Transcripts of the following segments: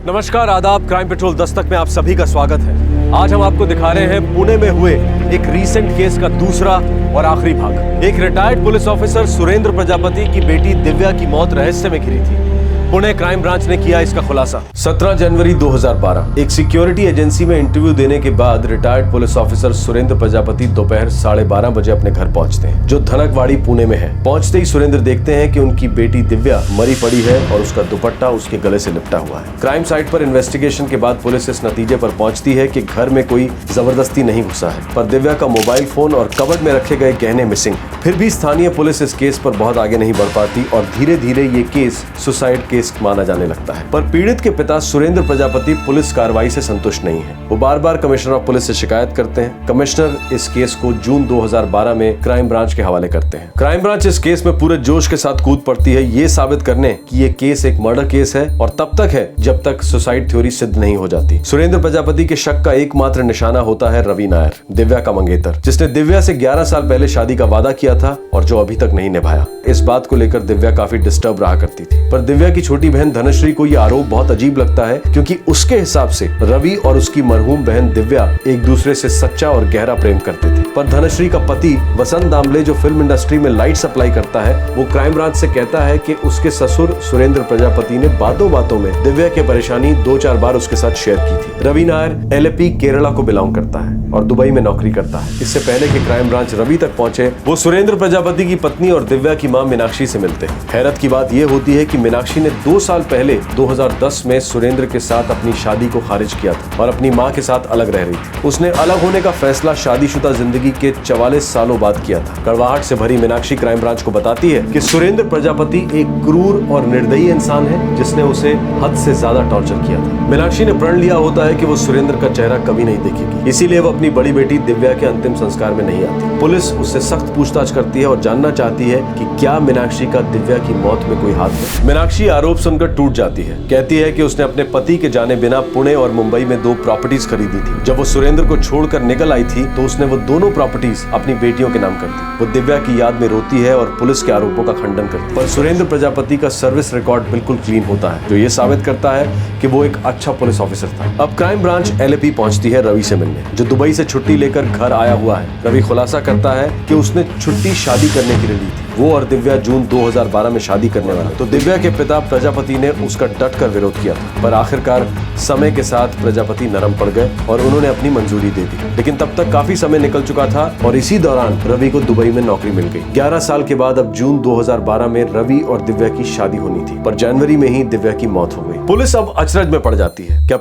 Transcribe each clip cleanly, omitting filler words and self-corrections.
नमस्कार, आदाब। Crime petrol Dastak में आप सभी का स्वागत है। आज हम आपको दिखा रहे हैं पुणे में हुए एक रीसेंट केस का दूसरा और आखिरी भाग। एक retired police officer Surendra Prajapati की बेटी दिव्या की मौत रहस्य में घिरी थी। पुणे क्राइम ब्रांच ने किया इसका खुलासा। 17 जनवरी 2012 एक सिक्योरिटी एजेंसी में इंटरव्यू देने के बाद retired police officer Surendra Prajapati दोपहर 12:30 बजे अपने घर पहुंचते हैं, जो धनकवाड़ी पुणे में है। पहुंचते ही सुरेंद्र देखते हैं कि उनकी बेटी दिव्या मरी पड़ी है और उसका दुपट्टा उसके गले से लिपटा हुआ है। क्राइम साइट पर इन्वेस्टिगेशन के बाद पुलिस इस नतीजे पर पहुंचती है कि घर में कोई जबरदस्ती नहीं घुसा है, पर दिव्या का मोबाइल फोन और कबर्ड में रखे गए गहने मिसिंग है। फिर भी स्थानीय पुलिस इस केस पर बहुत आगे नहीं बढ़ पाती और धीरे धीरे ये केस सुसाइड केस माना जाने लगता है। पर पीड़ित के पिता सुरेंद्र प्रजापति पुलिस कार्रवाई से संतुष्ट नहीं है। वो बार बार कमिश्नर ऑफ पुलिस से शिकायत करते हैं। कमिश्नर इस केस को जून 2012 में क्राइम ब्रांच के हवाले करते हैं। क्राइम ब्रांच इस केस में पूरे जोश के साथ कूद पड़ती है, ये साबित करने कि ये केस एक मर्डर केस है और तब तक है जब तक सुसाइड थ्योरी सिद्ध नहीं हो जाती। सुरेंद्र प्रजापति के शक का एकमात्र निशाना होता है रवि नायर, दिव्या का मंगेतर, जिसने दिव्या से 11 साल पहले शादी का वादा किया था और जो अभी तक नहीं निभाया। इस बात को लेकर दिव्या काफी डिस्टर्ब रहा करती थी, पर दिव्या की छोटी बहन धनश्री को यह आरोप बहुत अजीब लगता है, क्योंकि उसके हिसाब से रवि और उसकी मरहूम बहन दिव्या एक दूसरे से सच्चा और गहरा प्रेम करते थे। पर धनश्री का पति वसंत दामले, जो फिल्म इंडस्ट्री में लाइट सप्लाई करता है, वो क्राइम ब्रांच से कहता है कि उसके ससुर सुरेंद्र प्रजापति ने बातों बातों में दिव्या की परेशानी 2-4 बार उसके साथ शेयर की थी। रवि नायर LAP केरला को बिलोंग करता है और दुबई में नौकरी करता है। इससे पहले कि क्राइम ब्रांच रवि तक पहुंचे, वो सुरेंद्र प्रजापति की पत्नी और दिव्या की मां मीनाक्षी से मिलते हैं। हैरत की बात यह होती है कि मीनाक्षी ने 2 साल पहले 2010 में सुरेंद्र के साथ अपनी शादी को खारिज किया था और अपनी मां के साथ अलग रह रही थी। उसने अलग होने का फैसला शादीशुदा जिंदगी के 44 सालों बाद किया था। कड़वाहट से भरी मीनाक्षी क्राइम ब्रांच को बताती है कि सुरेंद्र प्रजापति एक क्रूर और निर्दयी इंसान है, जिसने उसे हद से ज्यादा टॉर्चर किया था। मीनाक्षी ने प्रण लिया होता है कि वो सुरेंद्र का चेहरा कभी नहीं देखेगी, इसीलिए वो अपनी बड़ी बेटी दिव्या के अंतिम संस्कार में नहीं आती। पुलिस उससे सख्त पूछताछ करती है और जानना चाहती है कि क्या मीनाक्षी का दिव्या की मौत में कोई हाथ है। मीनाक्षी आरोप सुनकर टूट जाती है, कहती है कि उसने अपने पति के जाने बिना पुणे और मुंबई में 2 प्रॉपर्टीज खरीदी थी। जब वो सुरेंद्र को छोड़कर निकल आई थी तो उसने वो दोनों प्रॉपर्टीज अपनी बेटियों के नाम कर दी। वो दिव्या की याद में रोती है और पुलिस के आरोपों का खंडन करती है। पर सुरेंद्र प्रजापति का सर्विस रिकॉर्ड बिल्कुल क्लीन होता है, जो ये साबित करता है कि वो एक अच्छा पुलिस ऑफिसर था। अब क्राइम ब्रांच LAP पहुंचती है रवि से मिलने, जो दुबई से छुट्टी लेकर घर आया हुआ है। रवि खुलासा करता है कि उसने छुट्टी शादी करने के लिए ली थी। वो और दिव्या जून 2012 में शादी करने वाला, तो दिव्या के पिता प्रजापति ने उसका डट कर विरोध किया था। पर आखिरकार समय के साथ प्रजापति नरम पड़ गए और उन्होंने अपनी मंजूरी दे दी। लेकिन तब तक काफी समय निकल चुका था और इसी दौरान रवि को दुबई में नौकरी मिल गई। 11 साल के बाद अब जून 2012 में रवि और दिव्या की शादी होनी थी, पर जनवरी में ही दिव्या की मौत हो गई। पुलिस अब अचरज में पड़ जाती है। क्या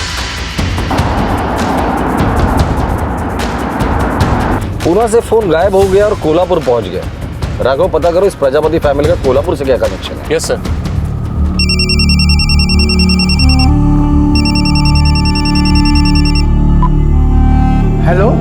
पुणे से फोन गायब हो गया और कोल्हापुर पहुंच गया। राघव, पता करो इस प्रजापति फैमिली का कोल्हापुर से क्या कनेक्शन है। Yes sir. हेलो,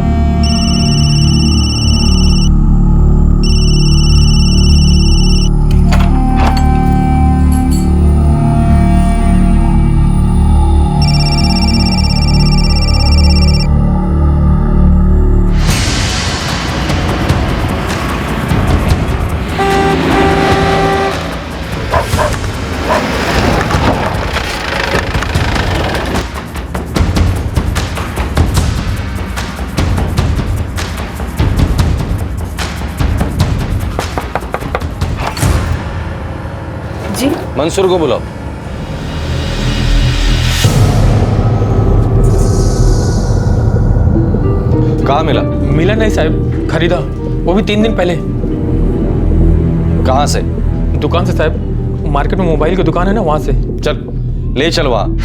मंसूर को बुलाओ। कहाँ मिला? मिला नहीं साहब, खरीदा, वो भी 3 दिन पहले। कहाँ से? दुकान से साहब, मार्केट में मोबाइल की दुकान है ना, वहां से। चल ले चल वहां।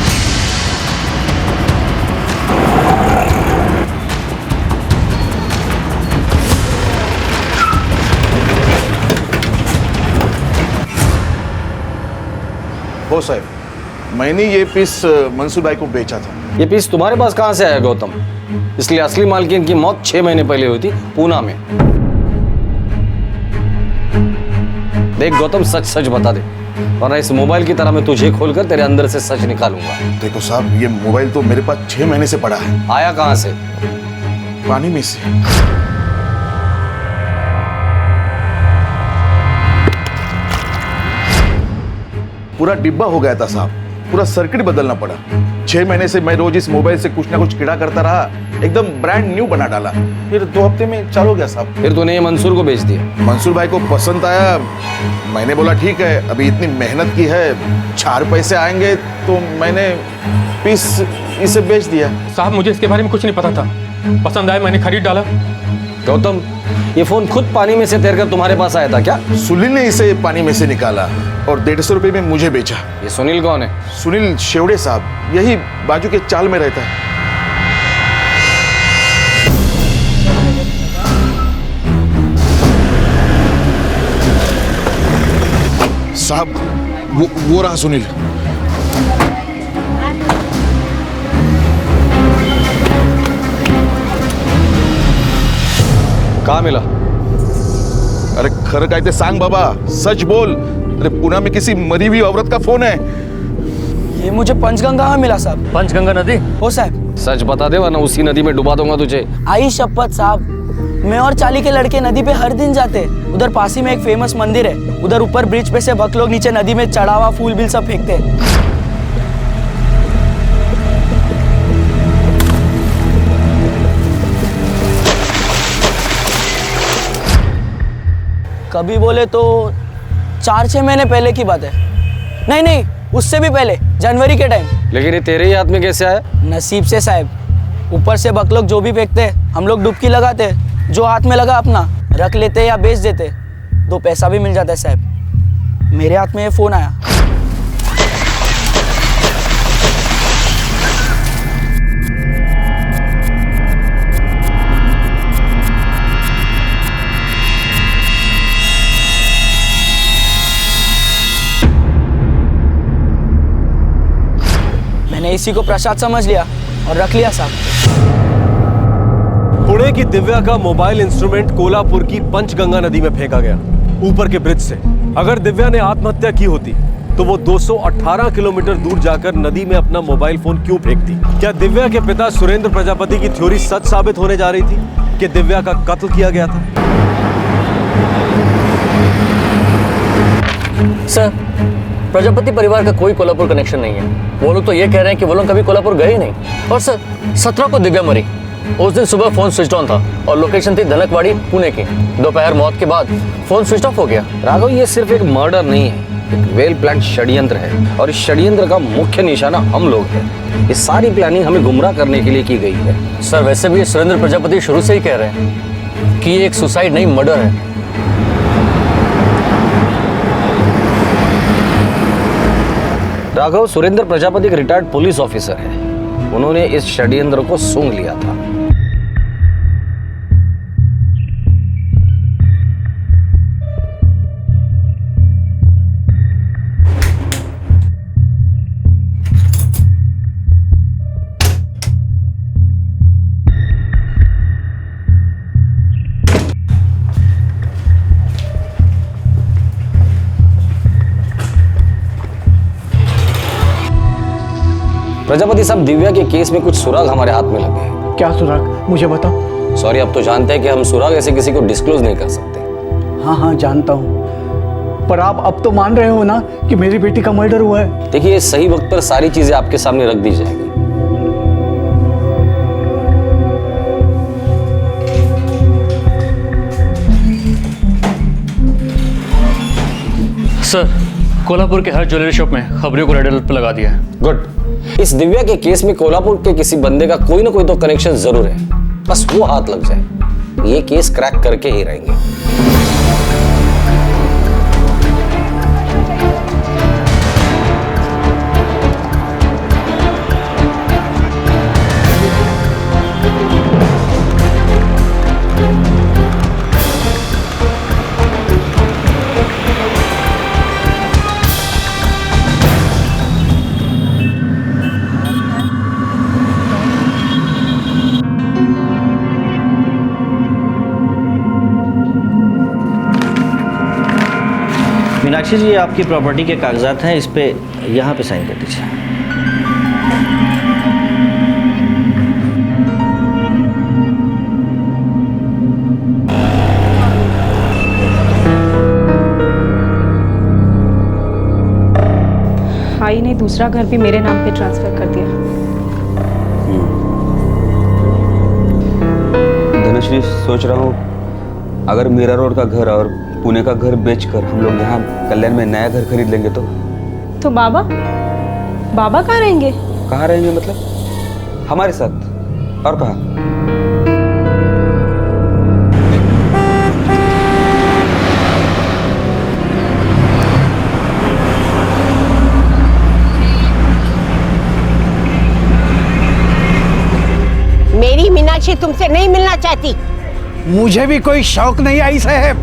हो साहब, मैंने ये पीस मंसूर भाई को बेचा था। ये पीस तुम्हारे पास कहाँ से आया गौतम? इसलिए असली मालकिन की मौत 6 महीने पहले हुई थी पूना में। देख गौतम, सच सच बता दे, वरना इस मोबाइल की तरह मैं तुझे खोलकर तेरे अंदर से सच निकालूंगा। देखो साहब, ये मोबाइल तो मेरे पास 6 महीने से पड़ा है। आया कहाँ से? पानी में से। पूरा डिब्बा हो गया था साहब, पूरा सर्किट बदलना पड़ा। 6 महीने से मैं रोज इस मोबाइल से कुछ ना कुछ कीड़ा करता रहा, एकदम ब्रांड न्यू बना डाला। फिर 2 हफ्ते में चालू हो गया साहब। फिर तूने ये मंसूर को बेच दिया। मंसूर भाई को पसंद आया। मैंने बोला ठीक है, अभी इतनी मेहनत की है, 4 पैसे आएंगे तो मैंने पीस इसे बेच दिया। साहब मुझे इसके बारे में कुछ नहीं पता था, पसंद आया मैंने खरीद डाला। गौतम, ये फोन खुद पानी में से तैरकर तुम्हारे पास आया था क्या? सुनील ने इसे पानी में से निकाला और 150 रुपए में मुझे बेचा। ये सुनील कौन है? सुनील शेवड़े साहब, यही बाजू के चाल में रहता है। साहब वो रहा सुनील। कहाँ मिला? अरे खरं काय ते सांग बाबा, सच बोल। अरे पुणे में किसी मरी हुई औरत का फोन है। ये मुझे पंचगंगा में मिला साहब। पंचगंगा नदी? हो साहब। सच बता दे वरना उसी नदी में डुबा दूंगा तुझे। आई शपथ साहब, मैं और चाली के लड़के नदी पे हर दिन जाते। उधर पास ही में एक फेमस मंदिर है, उधर ऊपर ब्रिज पे से भक्त लोग नीचे नदी में चढ़ावा फूल बिल सब फेंकते। कभी बोले तो 4-6 महीने पहले की बात है। नहीं, उससे भी पहले, जनवरी के टाइम। लेकिन ये तेरे ही हाथ में कैसे आया? नसीब से साहब। ऊपर से बक लोग जो भी फेंकते हम लोग डुबकी लगाते, जो हाथ में लगा अपना रख लेते या बेच देते, 2 पैसा भी मिल जाता है साहब। मेरे हाथ में ये फोन आया। मैंने इसी को प्रसाद समझ लिया और रख लिया साहब। पुणे की दिव्या का मोबाइल इंस्ट्रूमेंट कोल्हापुर की पंचगंगा नदी में फेंका गया, ऊपर के ब्रिज से। अगर दिव्या ने आत्महत्या की होती तो वो 218 किलोमीटर दूर जाकर नदी में अपना मोबाइल फोन क्यों फेंकती? क्या दिव्या के पिता सुरेंद्र प्रजापति की थ्योरी सच साबित होने जा रही थी कि दिव्या का कत्ल किया गया था? सर, प्रजापति परिवार का कोई कोल्हापुर कनेक्शन नहीं है। वो लोग तो ये कह रहे हैं कि वो लोग कभी कोल्हापुर गए ही नहीं। और सर, 17 को दिव्या मरी। उस दिन सुबह फोन स्विच ऑन था और लोकेशन थी धनकवाड़ी, पुणे की। दोपहर मौत के बाद फोन स्विच ऑफ हो गया। राघव, ये सिर्फ एक मर्डर नहीं है, एक वेल प्लान षड्यंत्र है और इस षड्यंत्र का मुख्य निशाना हम लोग हैं। ये सारी प्लानिंग हमें गुमराह करने के लिए की गई है। सर, वैसे भी सुरेंद्र प्रजापति शुरू से ही कह रहे हैं कि ये एक सुसाइड नहीं, मर्डर है। राघव, सुरेंद्र प्रजापति एक रिटायर्ड पुलिस ऑफिसर है। उन्होंने इस षड्यंत्र को सूंघ लिया था। प्रजापति साहब, दिव्या के केस में कुछ सुराग हमारे हाथ में लगे हैं। क्या सुराग, मुझे बताओ। सॉरी, अब तो जानते हैं कि हम सुराग ऐसे किसी को डिस्क्लोज नहीं कर सकते। हाँ जानता हूँ, पर आप अब तो मान रहे हो ना कि मेरी बेटी का मर्डर हुआ है। देखिए, सही वक्त पर सारी चीजें आपके सामने रख दी जाएगी। सर, कोल्हापुर के हर ज्वेलरी शॉप में खबरियों को रेड अलर्ट पर लगा दिया है। गुड। इस दिव्या के केस में कोल्हापुर के किसी बंदे का कोई ना कोई तो कनेक्शन जरूर है, बस वो हाथ लग जाए, ये केस क्रैक करके ही रहेंगे। मीनाक्षी जी, ये आपकी प्रॉपर्टी के कागजात हैं, इस पे यहाँ पे साइन कर दीजिए। भाई ने दूसरा घर भी मेरे नाम पे ट्रांसफ़र कर दिया। धनश्री, सोच रहा हूँ अगर मीरा रोड का घर और पुणे का घर बेचकर हम लोग यहाँ कल्याण में नया घर खरीद लेंगे तो बाबा कहाँ रहेंगे? कहाँ रहेंगे मतलब? हमारे साथ। और कहाँ? मेरी मीनाक्षी तुमसे नहीं मिलना चाहती। मुझे भी कोई शौक नहीं आई साहब,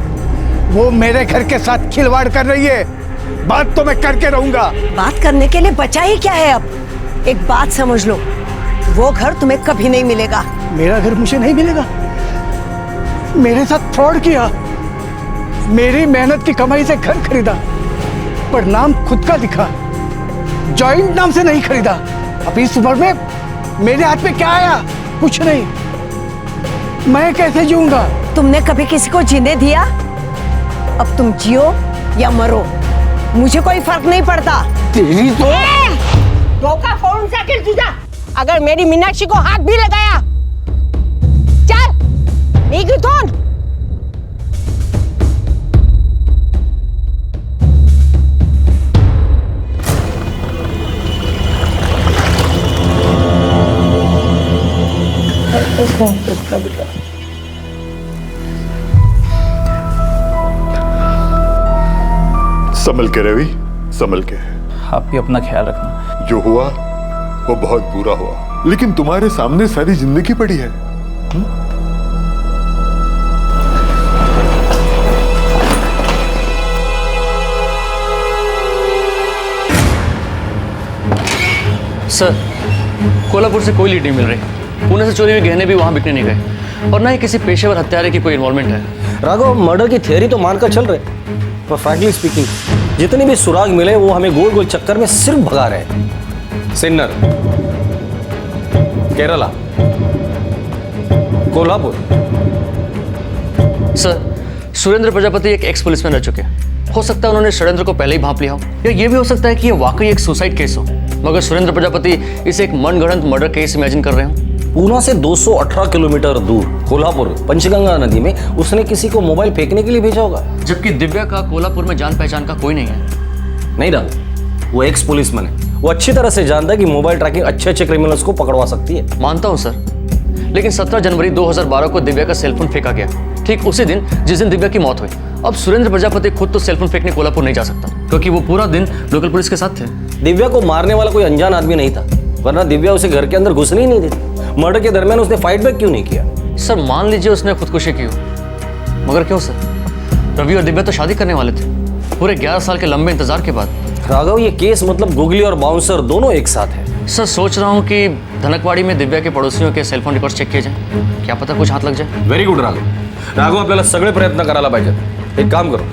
वो मेरे घर के साथ खिलवाड़ कर रही है। बात तो मैं करके रहूंगा। बात करने के लिए बचा ही क्या है अब? एक बात समझ लो, वो घर तुम्हें कभी नहीं मिलेगा। मेरा घर मुझे नहीं मिलेगा? मेरे साथ फ्रॉड किया, मेरी मेहनत की कमाई से घर खरीदा, पर नाम खुद का लिखा, जॉइंट नाम से नहीं खरीदा। अब इस उम्र में मेरे हाथ में क्या आया? कुछ नहीं। मैं कैसे जीऊंगा? तुमने कभी किसी को जीने दिया? अब तुम जियो या मरो, मुझे कोई फर्क नहीं पड़ता। तेरी तो धोखा फोन साइकिल तुझा। अगर मेरी मीनाक्षी को हाथ भी लगाया, चल निघून। संभल के रवि, संभल के। आप भी अपना ख्याल रखना। जो हुआ वो बहुत बुरा हुआ, लेकिन तुम्हारे सामने सारी जिंदगी पड़ी है। सर, कोल्हापुर से कोई लीड नहीं मिल रही। पुणे से चोरी हुए गहने भी वहां बिकने नहीं गए, और ना ही किसी पेशेवर हत्यारे की कोई इन्वॉल्वमेंट है। राघव, मर्डर की थियरी तो मानकर चल रहे, पर फ्रैंकली स्पीकिंग जितने भी सुराग मिले वो हमें गोल गोल चक्कर में सिर्फ भगा रहे हैं। सिन्नर, केरला, कोल्हापुर। सर, सुरेंद्र प्रजापति एक एक्स पुलिसमैन रह चुके हैं। हो सकता है उन्होंने षड्यंत्र को पहले ही भांप लिया हो, या ये भी हो सकता है कि ये वाकई एक सुसाइड केस हो, मगर सुरेंद्र प्रजापति इसे एक मनगढ़ंत मर्डर केस इमेजिन कर रहे हो। पूना से 218 किलोमीटर दूर कोल्हापुर पंचगंगा नदी में उसने किसी को मोबाइल फेंकने के लिए भेजा होगा, जबकि दिव्या का कोल्हापुर में जान पहचान का कोई नहीं है। नहीं ना, वो एक्स पुलिसमैन है, वो अच्छी तरह से जानता है कि मोबाइल ट्रैकिंग अच्छे क्रिमिनल्स को पकड़वा सकती है। मानता हूं सर, लेकिन 17 जनवरी 2012 को दिव्या का सेलफोन फेंका गया, ठीक उसी दिन जिस दिन दिव्या की मौत हुई। अब सुरेंद्र प्रजापति खुद तो सेलफोन फेंकने कोल्हापुर नहीं जा सकता, क्योंकि वो पूरा दिन लोकल पुलिस के साथ थे। दिव्या को मारने वाला कोई अनजान आदमी नहीं था, वरना दिव्या उसे घर के अंदर घुसने ही नहीं देती। मर्डर के दरमियान उसने फाइट बैक क्यों नहीं किया? सर, मान लीजिए उसने खुदकुशी की हो, मगर क्यों सर? रवि और दिव्या तो शादी करने वाले थे, पूरे 11 साल के लंबे इंतजार के बाद। राघव, ये केस मतलब गुगली और बाउंसर दोनों एक साथ है। सर, सोच रहा हूँ कि धनकवाड़ी में दिव्या के पड़ोसियों के सेलफोन रिकॉर्ड चेक किए जाए, क्या पता कुछ हाथ लग जाए। Very good Raghav. आपल्याला सगळे प्रयत्न करायला पाहिजेत। एक काम करो,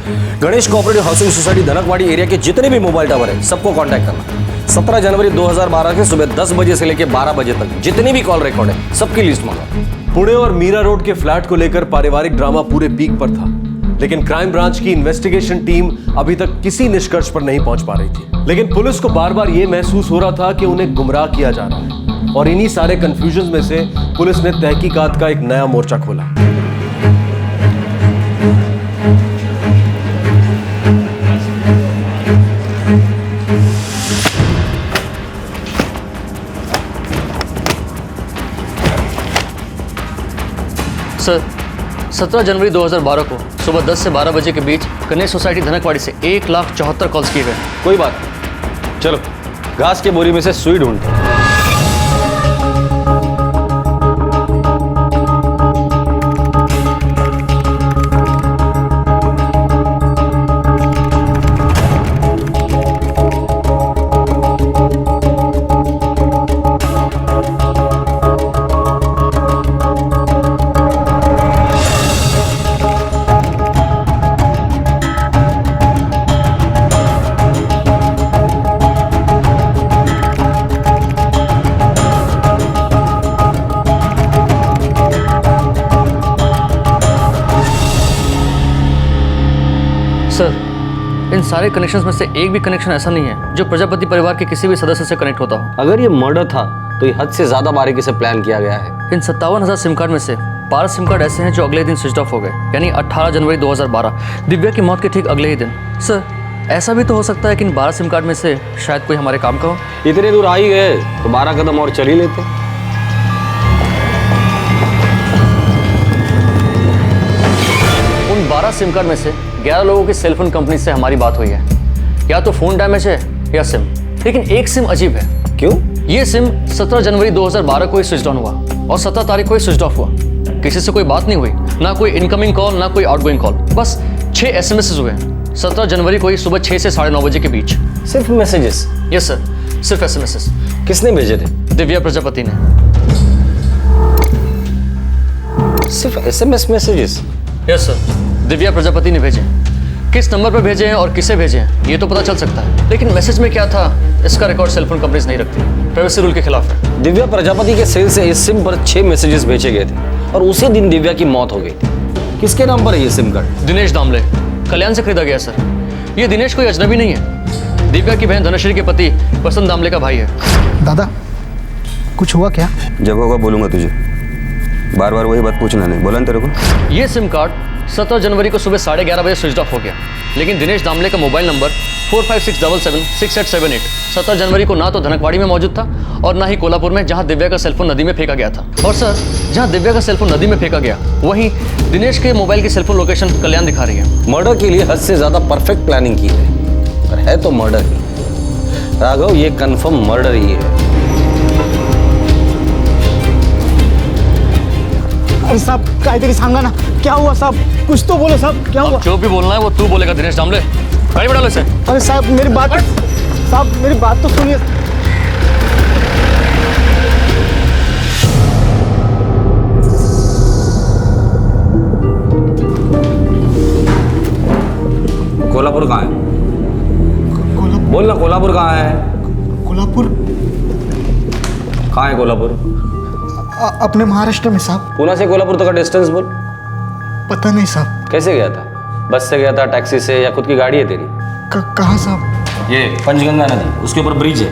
Ganesh cooperative housing society Dhankawadi area के जितने भी मोबाइल टावर है सबको कांटेक्ट करना। 17 जनवरी 2012 के सुबह 10 बजे से लेकर 12 बजे तक जितनी भी कॉल रिकॉर्ड है सबकी लिस्ट मंगाओ। पुणे और मीरा रोड के फ्लैट को लेकर पारिवारिक ड्रामा पूरे पीक पर था, लेकिन क्राइम ब्रांच की इन्वेस्टिगेशन टीम अभी तक किसी निष्कर्ष पर नहीं पहुंच पा रही थी। लेकिन पुलिस को बार बार यह महसूस हो रहा था कि उन्हें गुमराह किया जा रहा है, और इन्हीं सारे कंफ्यूजन में से पुलिस ने तहकीकात का एक नया मोर्चा खोला। सर, 17 जनवरी 2012 को सुबह 10 से 12 बजे के बीच गणेश सोसाइटी धनकवाड़ी से 1,74,000 कॉल्स किए गए। कोई बात नहीं, चलो घास के बोरी में से सुई ढूंढते हैं। सर, इन सारे कनेक्शंस में से एक भी कनेक्शन ऐसा नहीं है जो प्रजापति परिवार के किसी भी सदस्य से कनेक्ट होता हो। अगर ये मर्डर था तो ये हद से ज्यादा बारीकी से प्लान किया गया है। इन 57,000 सिम कार्ड में से 12 सिम कार्ड ऐसे हैं जो अगले दिन स्विच ऑफ हो गए, यानी 18 जनवरी 2012, दिव्या की मौत के ठीक अगले ही दिन। सर, ऐसा भी तो हो सकता है कि इन 12 सिम कार्ड में से शायद कोई हमारे काम का हो। इतने दूर आ ही गए तो 12 कदम और चल ही लेते। उन 12 सिम कार्ड में से 11 लोगों की सेलफोन कंपनी से हमारी बात हुई है। या तो फोन डैमेज है या सिम, लेकिन एक सिम अजीब है। क्यों? ये सिम 17 जनवरी 2012 को ही स्विच ऑन हुआ और 17 तारीख को ही स्विच ऑफ हुआ। किसी से कोई बात नहीं हुई, ना कोई इनकमिंग कॉल ना कोई आउटगोइंग कॉल, बस 6 एसएमएस हुए 17 जनवरी को ही सुबह 6 से 9:30 बजे के बीच। सिर्फ मैसेजेस? यस सर, सिर्फ एसएमएस। किसने भेजे थे? दिव्या प्रजापति ने। सिर्फ SMS messages? Yes sir, Divya Prajapati ने भेजे। किस नंबर पर भेजे हैं और किसे भेजे हैं ये तो पता चल सकता है, लेकिन मैसेज में क्या था इसका रिकॉर्ड सेलफोन कंपनीज नहीं रखती, प्राइवेसी रूल के खिलाफ है। दिव्या प्रजापति के सेल से इस सिम पर 6 मैसेजेस भेजे गए थे और उसी दिन दिव्या की मौत हो गई थी। किसके नाम पर है ये सिम कार्ड? दिनेश दामले, कल्याण से खरीदा गया सर। ये दिनेश कोई अजनबी नहीं है, दिव्या की बहन धनश्री के पति वसंत दामले का भाई है। दादा, कुछ हुआ क्या? जब होगा बोलूंगा तुझे, बार बार वही बात पूछना नहीं। बोला ना तेरे को? ये सिम कार्ड 17 जनवरी को सुबह 11:30 बजे स्विच ऑफ हो गया, लेकिन दिनेश दामले का मोबाइल नंबर 45677678 17 जनवरी को ना तो धनकवाड़ी में मौजूद था और ना ही कोल्हापुर में, जहां दिव्या का सेलफोन नदी में फेंका गया था। और सर, जहां दिव्या का सेलफोन नदी में फेंका गया वहीं दिनेश के मोबाइल की सेलफोन लोकेशन कल्याण दिखा रही है। मर्डर के लिए हद से ज्यादा परफेक्ट प्लानिंग की है, पर है तो मर्डर ही। राघव, ये कंफर्म मर्डर ही है। अरे साहब, काहीतरी सांगा ना, क्या हुआ साहब? कुछ तो बोलो साहब, क्या हुआ? जो भी बोलना है वो तू बोलेगा दिनेश दामले। गाड़ी में डालो इसे। अरे साहब, मेरी बात तो सुनिए। कोल्हापुर कहाँ है? बोल ना, कोल्हापुर कहाँ है? कोल्हापुर कहाँ है कोल्हापुर? अपने महाराष्ट्र में साहब। पुणे से कोल्हापुर तक का डिस्टेंस बोल। पता नहीं साहब। कैसे गया था? बस से गया था, टैक्सी से, या खुद की गाड़ी है तेरी? कहाँ साहब? ये पंचगंगा नदी, उसके ऊपर ब्रिज है।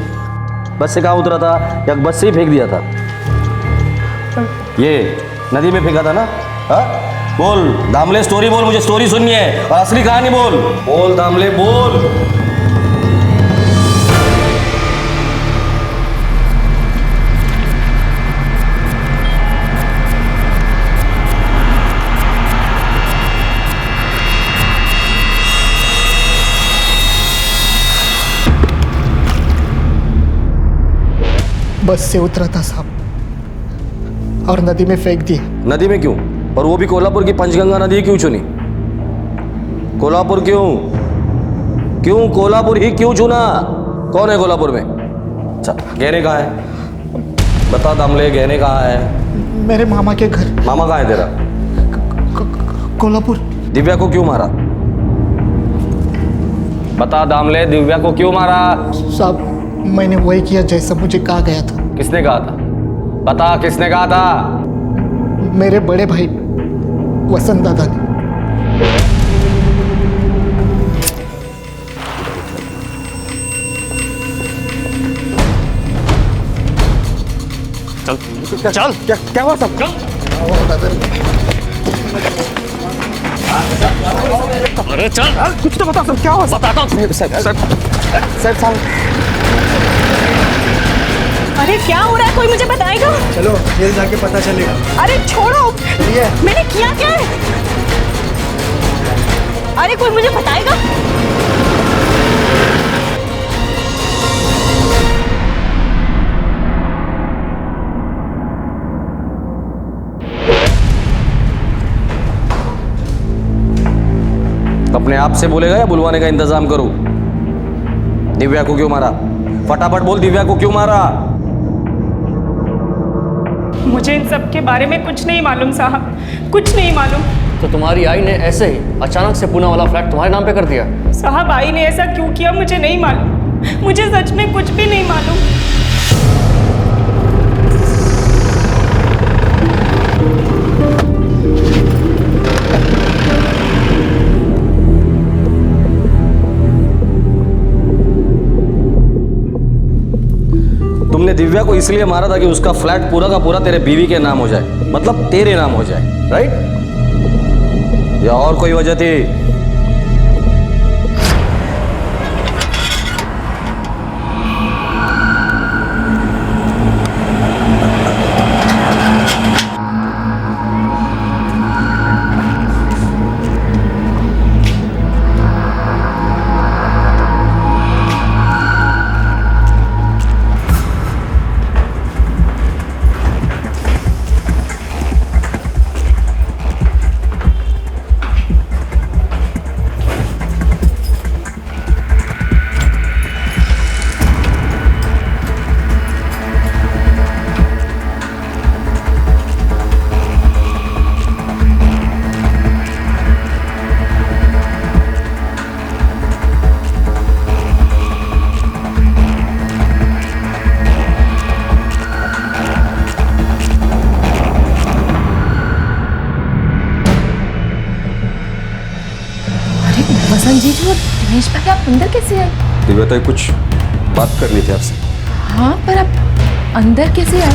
बस से कहाँ उतरा था या बस से ही फेंक दिया था? ये नदी में फेंका था ना? हाँ बोल दामले, स्टोरी बोल, मुझे स्टोरी सुननी है और असली कहानी बोल। बोल दामले, बोल। बस से उतरा था साहब और नदी में फेंक दिया। नदी में क्यों? और वो भी कोल्हापुर की पंचगंगा नदी क्यों चुनी? कोल्हापुर क्यों? क्यों कोल्हापुर ही क्यों चुना? कौन है कोल्हापुर में? चल, गहने कहाँ है? बता दामले, गहने कहाँ है? मेरे मामा के घर। मामा कहाँ है तेरा? कोल्हापुर। दिव्या को क्यों मारा? बता दामले, दिव्या को क्यों मारा? साहब, मैंने वही किया जैसा मुझे कहा गया था। किसने कहा था? बता, किसने कहा था? मेरे बड़े भाई वसंत दादा ने। चल चल। क्या हुआ साहब? अरे चल, कुछ तो बता सर, क्या हुआ? बताता हूँ। सर अरे क्या हो रहा है, कोई मुझे बताएगा? चलो जेल जाके पता चलेगा। अरे छोड़ो, मैंने किया क्या है? अरे कोई मुझे बताएगा? अपने आप से बोलेगा या बुलवाने का इंतजाम करूं? दिव्या को क्यों मारा? फटाफट बोल, दिव्या को क्यों मारा? मुझे इन सब के बारे में कुछ नहीं मालूम साहब, कुछ नहीं मालूम। तो तुम्हारी आई ने ऐसे ही अचानक से पूना वाला फ्लैट तुम्हारे नाम पे कर दिया? साहब, आई ने ऐसा क्यों किया मुझे नहीं मालूम, मुझे सच में कुछ भी नहीं मालूम। दिव्या को इसलिए मारा था कि उसका फ्लैट पूरा का पूरा तेरे बीवी के नाम हो जाए, मतलब तेरे नाम हो जाए, राइट? या और कोई वजह थी? वसंत जी जो दिनेश भाई आप अंदर कैसे आए? दिव्या तो कुछ बात करनी थी आपसे। हाँ पर आप अंदर कैसे आए?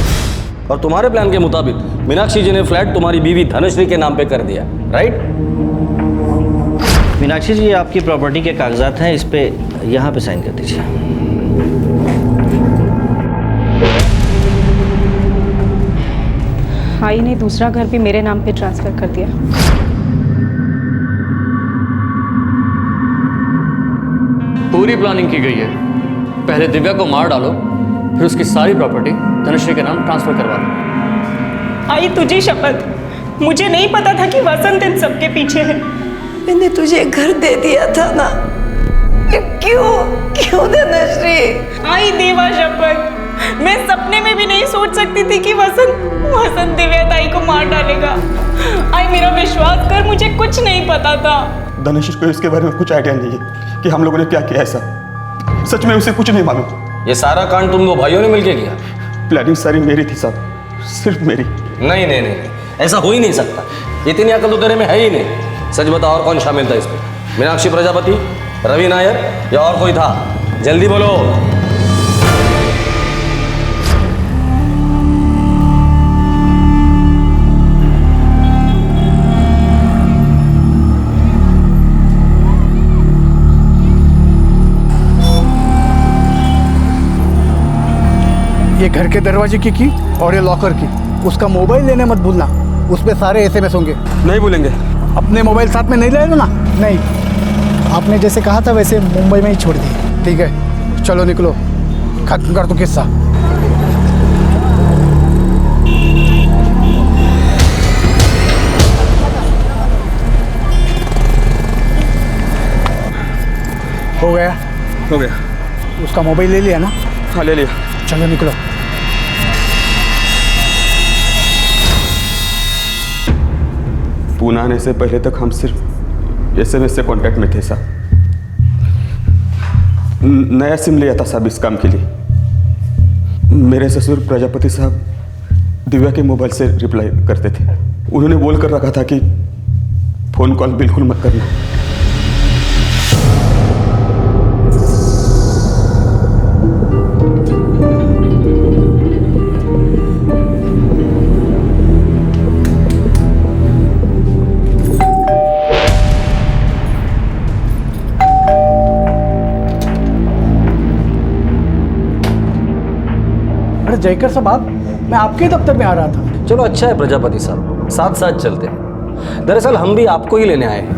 और तुम्हारे प्लान के मुताबिक मीनाक्षी जी ने फ्लैट तुम्हारी बीवी धनश्री के नाम पे कर दिया, राइट? मीनाक्षी जी, ये आपकी प्रॉपर्टी के कागजात हैं, इस पे यहाँ पे साइन कर दीजिए। आई ने दूसरा घर भी मेरे नाम पे ट्रांसफर कर दिया। पूरी प्लानिंग की गई है। पहले दिव्या को मार डालो, फिर उसकी सारी प्रॉपर्टी धनश्री के नाम ट्रांसफर करवा दो। आई तुझे शपथ, मुझे नहीं पता था कि वसंत इन सबके पीछे है। मैंने तुझे घर दे दिया था ना, क्यों धनश्री? आई देवा शपथ, मैं सपने में भी नहीं सोच सकती थी कि वसंत दिव्या ताई को मार डालेगा। आई मेरा विश्वास कर, मुझे कुछ नहीं पता था। धनश्री को इसके बारे में कुछ आइडिया नहीं है कि हम लोगों ने क्या किया ऐसा। सच में उसे कुछ नहीं मालूम। ये सारा कांड तुम दो भाइयों ने मिलके किया? प्लानिंग सारी मेरी थी साहब, सिर्फ मेरी। नहीं नहीं नहीं, ऐसा हो ही नहीं सकता। इतनी अकल तो तेरे में है ही नहीं। सच बता, और कौन शामिल था इसमें? मीनाक्षी प्रजापति, रवि नायर या और कोई था? जल्दी बोलो। ये घर के दरवाजे की और ये लॉकर की। उसका मोबाइल लेने मत भूलना, उसमें सारे SMS होंगे। नहीं भूलेंगे। अपने मोबाइल साथ में नहीं ले लेना। नहीं, आपने जैसे कहा था वैसे मुंबई में ही छोड़ दिए। ठीक है, चलो निकलो, खत्म कर दो किस्सा। हो गया? हो गया। उसका मोबाइल ले लिया ना? हाँ ले लिया। चलो निकलो। पूना आने से पहले तक हम सिर्फ SMS से कांटेक्ट में थे साहब। नया सिम लिया था साहब इस काम के लिए। मेरे ससुर प्रजापति साहब दिव्या के मोबाइल से रिप्लाई करते थे। उन्होंने बोल कर रखा था कि फोन कॉल बिल्कुल मत करना। जयकर साहब, मैं आपके दफ्तर में आ रहा था। चलो अच्छा है प्रजापति साहब, साथ साथ चलते हैं। दरअसल हम भी आपको ही लेने आए हैं।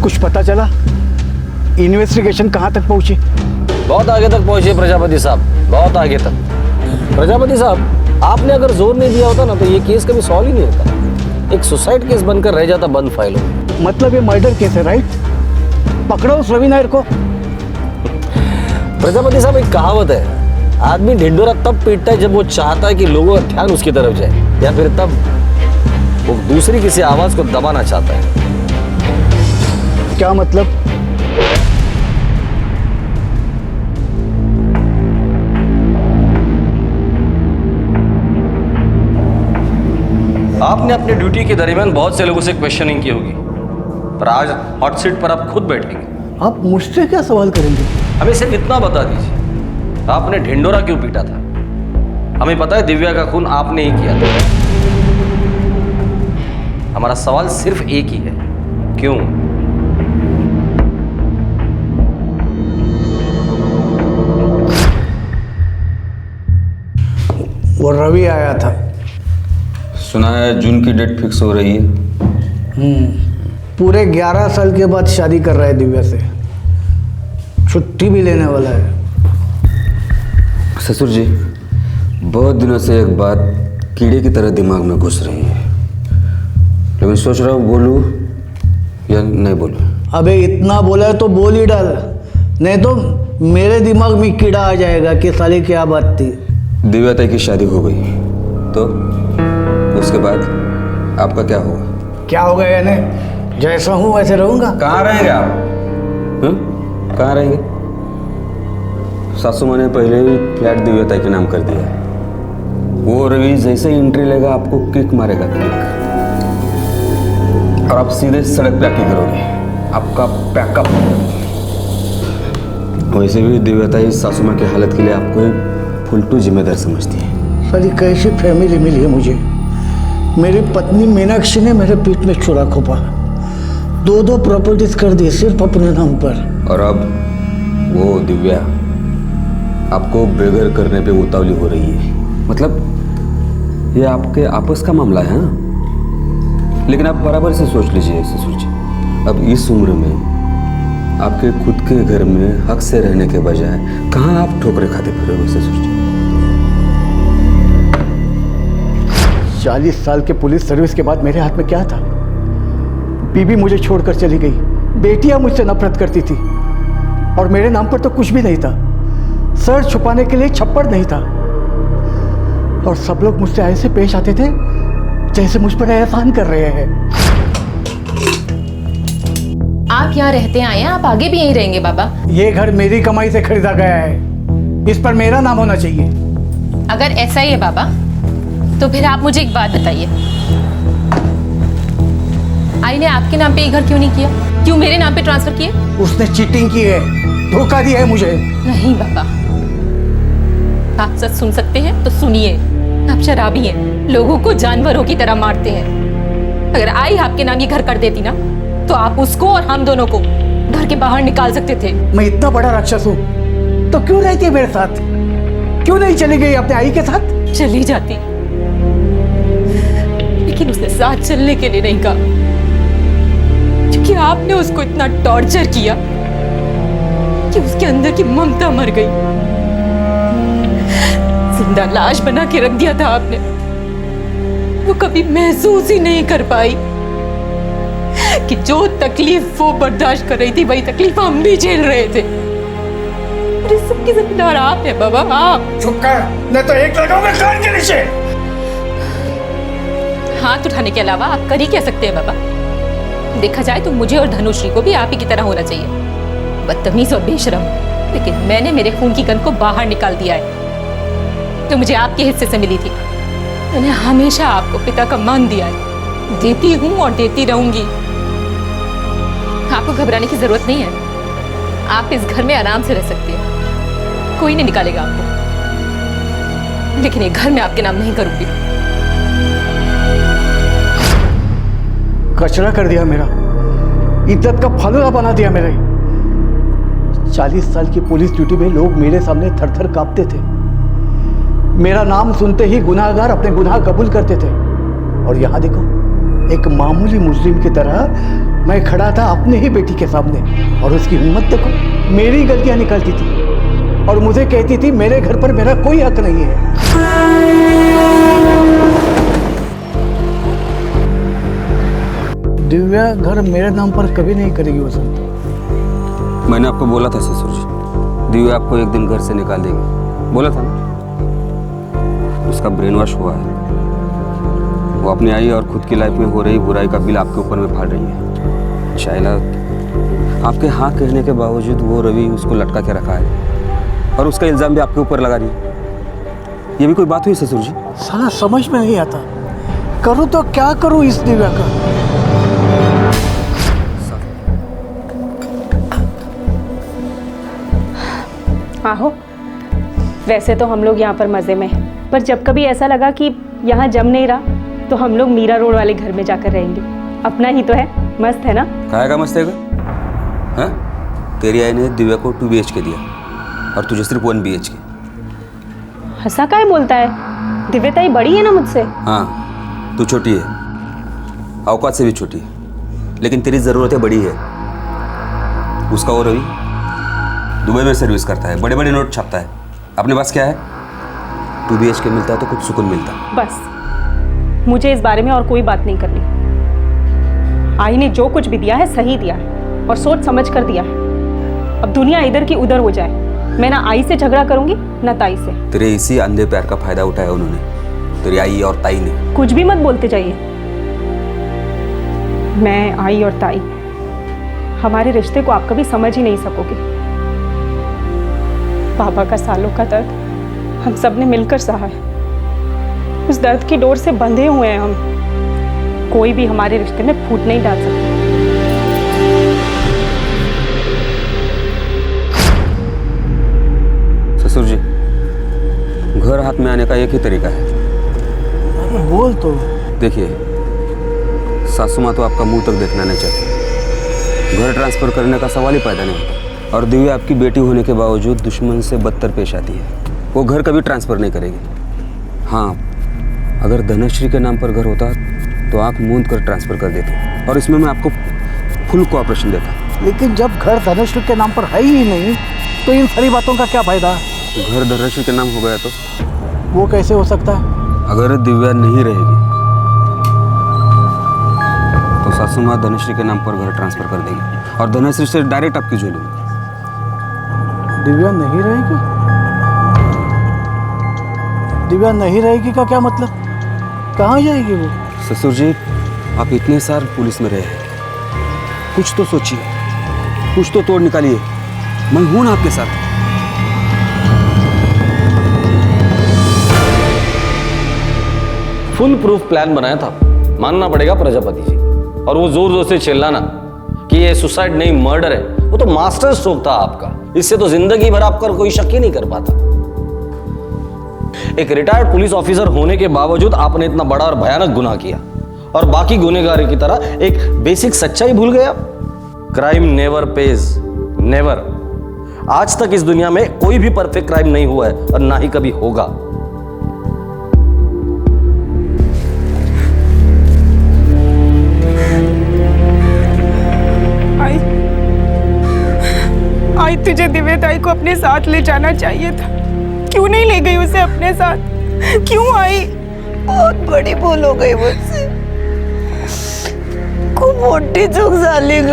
कुछ पता चला? इन्वेस्टिगेशन कहाँ तक पहुंची? बहुत आगे तक पहुंचे प्रजापति साहब, बहुत आगे तक। प्रजापति साहब, आपने अगर जोर नहीं दिया होता ना तो ये केस कभी सॉल्व ही नहीं होता। एक सुसाइड केस बनकर रह जाता बंद फाइलों में। मतलब ये मर्डर केस है, राइट? पकड़ो उस रवि नायर को। प्रजापति साहब, एक कहावत है, आदमी ढिंढोरा तब पीटता है जब वो चाहता है कि लोगों का ध्यान उसकी तरफ जाए, या फिर तब वो दूसरी किसी आवाज को दबाना चाहता है। क्या मतलब? आपने अपनी ड्यूटी के दरमियान बहुत से लोगों से क्वेश्चनिंग की होगी, पर आज हॉट सीट पर आप खुद बैठेंगे आप मुझसे क्या सवाल करेंगे? हमें सिर्फ इतना बता दीजिए, आपने ढिंडोरा क्यों पीटा था? हमें पता है दिव्या का खून आपने ही किया था। हमारा सवाल सिर्फ एक ही है, क्यों? वो रवि आया था। सुना है जून की डेट फिक्स हो रही है। पूरे 11 साल के बाद शादी कर रहा है दिव्या से। छुट्टी भी लेने वाला है। ससुर जी, बहुत दिनों से एक बात कीड़े की तरह दिमाग में घुस रही है, लेकिन सोच रहा हूँ बोलूँ या नहीं बोलूँ। अबे इतना बोला है तो बोल ही डाल, नहीं तो मेरे दिमाग में कीड़ा आ जाएगा कि साले क्या बात थी। दिव्या ताई की शादी हो गई तो उसके बाद आपका क्या होगा? क्या होगा यानी? जैसा हूँ वैसे रहूंगा। कहाँ रहेंगे आप? कहाँ रहेंगे? सासू माँ ने पहले ही फ्लैट दिव्या ताई के नाम कर दिया है। वो रवि जैसे ही एंट्री लेगा आपको किक मारेगा, किक, और आप सीधे सड़क पे आके गिरोगे। आपका पैकअप। वैसे भी दिव्या ताई सासू माँ की हालत के लिए आपको फुलटू जिम्मेदार समझती है। साली कैसी फैमिली मिली है मुझे। मेरी पत्नी मीनाक्षी ने मेरे पीठ में छुरा खोपा, 2 प्रॉपर्टीज कर दी सिर्फ अपने नाम पर। और अब वो दिव्या आपको बेघर करने पे उतावली हो रही है। मतलब ये आपके आपस का मामला है, हाँ? लेकिन आप बराबर से सोच लीजिए ससुर जी, अब इस उम्र में आपके खुद के घर में हक से रहने के बजाय कहाँ आप ठोकरे खाते फिर रहे हो ससुर जी? 40 साल के पुलिस सर्विस के बाद मेरे हाथ में क्या था? बीबी मुझे छोड़कर चली गई, बेटियां मुझसे नफरत करती थी, और मेरे नाम पर तो कुछ भी नहीं था। सर छुपाने के लिए छप्पड़ नहीं था, और सब लोग मुझसे ऐसे पेश आते थे जैसे मुझ पर एहसान कर रहे हैं। आप यहाँ रहते आए हैं, आप आगे भी यहीं रहेंगे बाबा? ये घर मेरी कमाई से खरीदा गया है, इस पर मेरा नाम होना चाहिए। अगर ऐसा ही है बाबा, तो फिर आप मुझे एक बात बताइए, आई ने आपके नाम पे ये घर क्यों नहीं किया? क्यों मेरे नाम पे ट्रांसफर किए? उसने चीटिंग की है, धोखा दिया है मुझे। नहीं बाबा, आप सच सुन सकते हैं तो सुनिए। आप शराबी हैं, लोगों को जानवरों की तरह मारते हैं। अगर आई आपके नाम ये घर कर देती ना, तो आप उसको और हम दोनों को घर के बाहर निकाल सकते थे। मैं इतना बड़ा राक्षस हूँ तो क्यों रहती है मेरे साथ? क्यों नहीं चली गई अपने आई के साथ? चली जाती, लेकिन उसने साथ चलने के लिए नहीं कहा, क्योंकि आपने उसको इतना टॉर्चर किया कि उसके अंदर की ममता मर गई। जिंदा लाश बना के रख दिया था आपने। वो कभी महसूस ही नहीं कर पाई कि जो तकलीफ वो बर्दाश्त कर रही थी, वही तकलीफ हम भी झेल रहे थे। और इस सबकी जिम्मेदार आप हैं बाबा, आप। चुप कर, नहीं तो एक लगाऊंगा कान के नीचे। हाथ उठाने के अलावा आप कर ही क्या सकते हैं बाबा? देखा जाए तो मुझे और धनुश्री को भी आप ही की तरह होना चाहिए, बदतमीज और बेशरम। लेकिन मैंने मेरे खून की गंध को बाहर निकाल दिया है, तो मुझे आपके हिस्से से मिली थी। मैंने हमेशा आपको पिता का मान दिया है, देती हूँ और देती रहूंगी। आपको घबराने की जरूरत नहीं है, आप इस घर में आराम से रह सकते हैं, कोई नहीं निकालेगा आपको। लेकिन ये घर मैं आपके नाम नहीं करूंगी। कचरा कर दिया मेरा, इज्जत का फालूदा बना दिया मेरे। 40 साल की पुलिस ड्यूटी में लोग मेरे सामने थर थर कांपते थे। मेरा नाम सुनते ही गुनाहगार अपने गुनाह कबूल करते थे। और यहाँ देखो, एक मामूली मुस्लिम की तरह मैं खड़ा था अपने ही बेटी के सामने, और उसकी हिम्मत देखो, मेरी गलतियां निकालती थी और मुझे कहती थी मेरे घर पर मेरा कोई हक नहीं है। दिव्या घर मेरे नाम पर कभी नहीं करेगी वसंत। मैंने आपको बोला था ससुर जी, दिव्या आपको एक दिन घर से निकाल देगी, बोला था ना। उसका ब्रेन वॉश हुआ है, वो अपनी आई और खुद की लाइफ में हो रही बुराई का बिल आपके ऊपर में फाड़ रही है। शायला आपके हाँ कहने के बावजूद वो रवि उसको लटका के रखा है और उसका इल्जाम भी आपके ऊपर लगा रही है। ये भी कोई बात हुई ससुर जी? साला समझ में नहीं आता, करूँ तो क्या करूँ इस दिव्या का। आहो, वैसे तो हम लोग यहाँ पर मज़े में हैं, पर जब कभी ऐसा लगा कि यहाँ जम नहीं रहा तो हम लोग मीरा रोड वाले घर में जाकर रहेंगे। अपना ही तो है, मस्त है ना? खाएगा मस्त है हाँ? तेरी आई ने दिव्या को 2 BHK दिया और तुझे सिर्फ 1 BHK। हंसा काय बोलता है? दिव्या ताई बड़ी है ना मुझसे। हाँ, तू छोटी है, औकात से भी छोटी है, लेकिन तेरी ज़रूरतें बड़ी है। उसका वो रवि दुबई में सर्विस करता है, बड़े बड़े नोट छापता है। अपने पास क्या है? 2 BHK मिलता है तो कुछ सुकून मिलता है। बस मुझे इस बारे में और कोई बात नहीं करनी। आई ने जो कुछ भी दिया है सही दिया है और सोच समझ कर दिया है। अब दुनिया इधर की उधर हो जाए, मैं ना आई से झगड़ा करूंगी ना ताई से। तेरे इसी अंधे प्यार का फायदा उठाया उन्होंने, तेरी आई और ताई ने। कुछ भी मत बोलते जाइए। मैं, आई और ताई, हमारे रिश्ते को आप कभी समझ ही नहीं सकोगे। पापा का सालों का दर्द हम सब ने मिलकर सहा है। उस दर्द की डोर से बंधे हुए हैं हम। कोई भी हमारे रिश्ते में फूट नहीं डाल सकता। ससुर जी, घर हाथ में आने का एक ही तरीका है। अरे बोल तो। देखिए, सासू माँ तो आपका मुंह तक देखना नहीं चाहती। घर ट्रांसफर करने का सवाल ही पैदा नहीं होता। और दिव्या आपकी बेटी होने के बावजूद दुश्मन से बदतर पेश आती है। वो घर कभी ट्रांसफर नहीं करेगी। हाँ, अगर धनश्री के नाम पर घर होता तो आंख मूंद कर ट्रांसफर कर देते और इसमें मैं आपको फुल कोऑपरेशन देता। लेकिन जब घर धनश्री के नाम पर है ही नहीं तो इन सारी बातों का क्या फायदा? घर धनश्री के नाम हो गया तो? वो कैसे हो सकता है? अगर दिव्या नहीं रहेगी तो सासू माँ धनश्री के नाम पर घर ट्रांसफर कर देगी और धनश्री से डायरेक्ट आपकी झोली में। दिव्या नहीं रहेगी? दिव्या नहीं रहेगी का क्या मतलब? कहाँ जाएगी वो? ससुर जी, आप इतने साल पुलिस में रहे हैं, कुछ तो सोचिए, कुछ तो तोड़ निकालिए। मैं हूं ना आपके साथ। फुल प्रूफ प्लान बनाया था, मानना पड़ेगा प्रजापति जी। और वो जोर जोर से चिल्लाना कि ये सुसाइड नहीं मर्डर है, वो तो मास्टर स्ट्रोक था आपका। इससे तो जिंदगी भर आपका कोई शक ही नहीं कर पाता। एक रिटायर्ड पुलिस ऑफिसर होने के बावजूद आपने इतना बड़ा और भयानक गुनाह किया और बाकी गुनहगारों की तरह एक बेसिक सच्चाई भूल गए आप। Crime never page, never. आज तक इस दुनिया में कोई भी परफेक्ट क्राइम नहीं हुआ है और ना ही कभी होगा। आई तुझे दिव्या ताई को अपने साथ ले जाना चाहिए था। क्यों नहीं ले गई उसे अपने साथ? क्यों आई? बहुत बड़ी भूल हो गई मुझसे। खूब मोटी चूक झाली ग।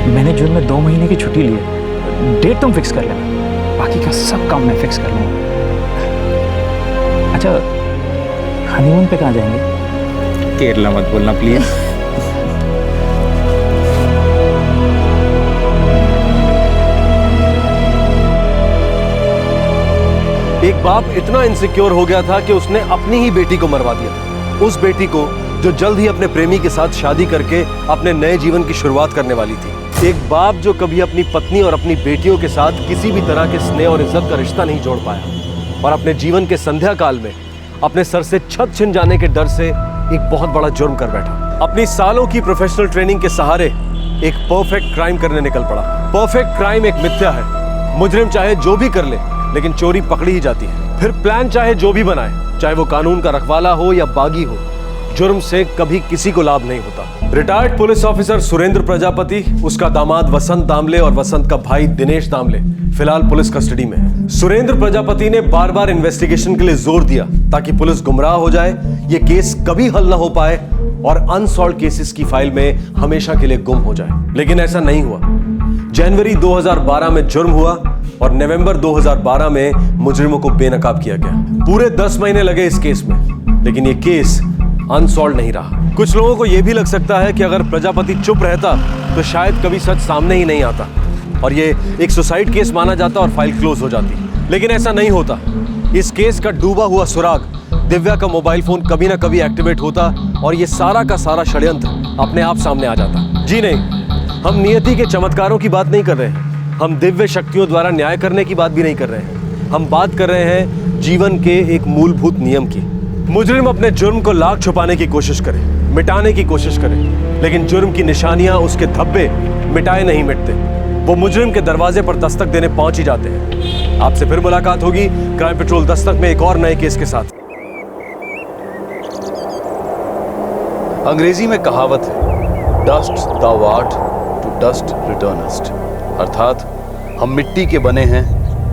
मैंने जून में 2 महीने की छुट्टी ली है। डेट तुम फिक्स कर लेना, बाकी का सब काम मैं फिक्स कर लूँगा। अच्छा, हनीमून पे कहाँ जाएंगे? केरला मत बोलना प्लीज। एक बाप इतना इनसिक्योर हो गया था कि उसने अपनी ही बेटी को मरवा दिया था। उस बेटी को जो जल्द ही अपने प्रेमी के साथ शादी करके अपने नए जीवन की शुरुआत करने वाली थी। एक बाप जो कभी अपनी पत्नी और अपनी बेटियों के साथ किसी भी तरह के स्नेह और इज्जत का रिश्ता नहीं जोड़ पाया और अपने जीवन के संध्या काल में अपने सर से छत छिन जाने के डर से एक बहुत बड़ा जुर्म कर बैठा। अपनी सालों की प्रोफेशनल ट्रेनिंग के सहारे एक परफेक्ट क्राइम करने निकल पड़ा। परफेक्ट क्राइम एक मिथ्या है। मुजरिम चाहे जो भी कर ले, लेकिन चोरी पकड़ी ही जाती है। फिर प्लान चाहे जो भी बनाए, चाहे वो कानून का रखवाला हो या बागी हो, जुर्म से कभी किसी को लाभ नहीं होता। Retired police officer Surendra Prajapati, उसका दामाद वसंत दामले और वसंत का भाई दिनेश दामले फिलहाल पुलिस कस्टडी में है। सुरेंद्र प्रजापति ने बार बार इन्वेस्टिगेशन के लिए जोर दिया ताकि पुलिस गुमराह हो जाए, ये केस कभी हल ना हो पाए और अनसॉल्व केसेस की फाइल में हमेशा के लिए गुम हो जाए। लेकिन ऐसा नहीं हुआ। जनवरी 2012 में जुर्म हुआ और नवंबर 2012 में मुजरिमों को बेनकाब किया गया। पूरे 10 महीने लगे इस केस में, लेकिन ये केस अनसॉल्व नहीं रहा। कुछ लोगों को यह भी लग सकता है कि अगर प्रजापति चुप रहता तो शायद कभी सच सामने ही नहीं आता और ये एक सुसाइड केस माना जाता और फाइल क्लोज हो जाती, लेकिन ऐसा नहीं होता। इस केस का डूबा हुआ सुराग दिव्या का मोबाइल फोन कभी ना कभी एक्टिवेट होता और ये सारा का सारा षड्यंत्र अपने आप सामने आ जाता। जी नहीं, हम नियति के चमत्कारों की बात नहीं कर रहे हैं, हम दिव्य शक्तियों द्वारा न्याय करने की बात भी नहीं कर रहे हैं। हम बात कर रहे हैं जीवन के एक मूलभूत नियम की। मुजरिम अपने जुर्म को लाख छुपाने की कोशिश करे, मिटाने की कोशिश करे, लेकिन जुर्म की निशानियां, उसके धब्बे मिटाए नहीं मिटते। वो मुजरिम के दरवाजे पर दस्तक देने पहुंच ही जाते हैं। आपसे फिर मुलाकात होगी क्राइम पेट्रोल दस्तक में एक और नए केस के साथ। अंग्रेजी में कहावत है, dust thou art, to dust returnest, अर्थात हम मिट्टी के बने हैं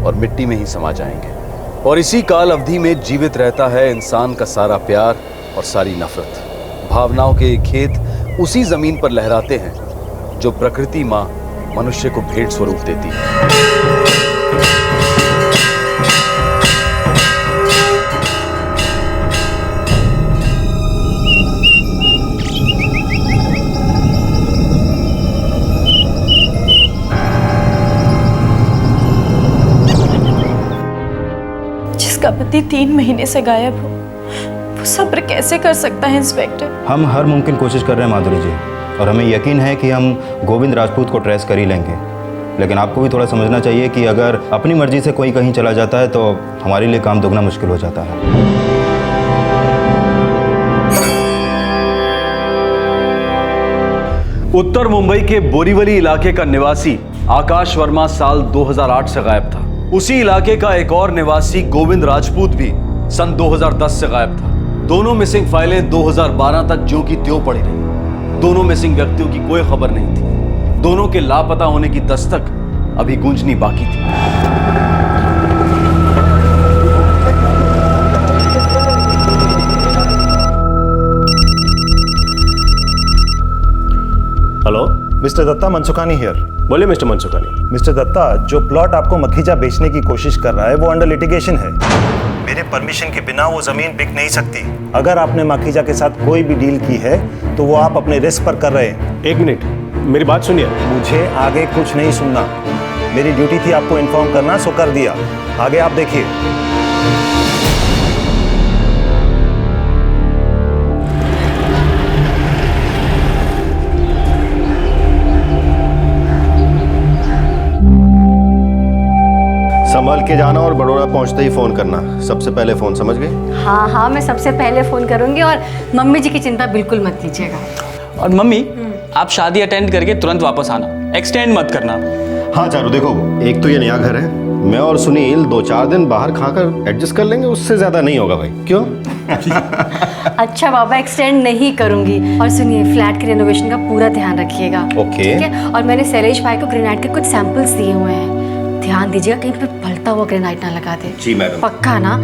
और मिट्टी में ही समा जाएंगे। और इसी काल अवधि में जीवित रहता है इंसान का सारा प्यार और सारी नफरत। भावनाओं के खेत उसी जमीन पर लहराते हैं जो प्रकृति माँ मनुष्य को भेंट स्वरूप देती है। जिसका पति 3 महीने से गायब हो, वो सब्र कैसे कर सकता है इंस्पेक्टर? हम हर मुमकिन कोशिश कर रहे हैं माधुरी जी, और हमें यकीन है कि हम गोविंद राजपूत को ट्रेस कर ही लेंगे। लेकिन आपको भी थोड़ा समझना चाहिए कि अगर अपनी मर्जी से कोई कहीं चला जाता है तो हमारे लिए काम दोगुना मुश्किल हो जाता है। उत्तर मुंबई के बोरीवली इलाके का निवासी आकाश वर्मा साल 2008 से गायब था। उसी इलाके का एक और निवासी गोविंद राजपूत भी सन 2010 से गायब था। दोनों मिसिंग फाइलें 2012 तक ज्यों की त्यों पड़ी रही। दोनों मिसिंग व्यक्तियों की कोई खबर नहीं थी। दोनों के लापता होने की दस्तक अभी गूंजनी बाकी थी। Hello, mister Datta, Mansukhani here. बोलिए मिस्टर मनसुखानी। मिस्टर दत्ता, जो प्लॉट आपको मखीजा बेचने की कोशिश कर रहा है वो अंडर लिटिगेशन है। मेरे परमिशन के बिना वो जमीन बिक नहीं सकती। अगर आपने मखीजा के साथ कोई भी डील की है तो वो आप अपने रिस्क पर कर रहे हैं। एक मिनट, मेरी बात सुनिए। मुझे आगे कुछ नहीं सुनना। मेरी ड्यूटी थी आपको इन्फॉर्म करना, सो कर दिया। आगे आप देखिए। संभल के जाना और बड़ौदा पहुंचते ही फोन करना। सबसे पहले फोन, समझ गई? हाँ हाँ, मैं सबसे पहले फोन करूंगी और मम्मी जी की चिंता बिल्कुल मत कीजिएगा। और मम्मी, आप शादी अटेंड करके तुरंत वापस आना, एक्सटेंड मत करना। हाँ चारू, देखो, एक तो ये नया घर है, मैं और सुनील 2-4 दिन बाहर खाकर एडजस्ट कर लेंगे, उससे ज्यादा नहीं होगा भाई। क्यों? अच्छा बाबा, एक्सटेंड नहीं करूंगी। और सुनिए, फ्लैट के रेनोवेशन का पूरा ध्यान रखिएगा। ओके। ठीक है। और मैंने शैलेश भाई को ग्रेनाइट के कुछ सैंपल्स दिए हुए हैं, ध्यान दीजिएगा कहीं पे पलटा हुआ ग्रेनाइट ना लगा दे। जी मैडम। पक्का ना?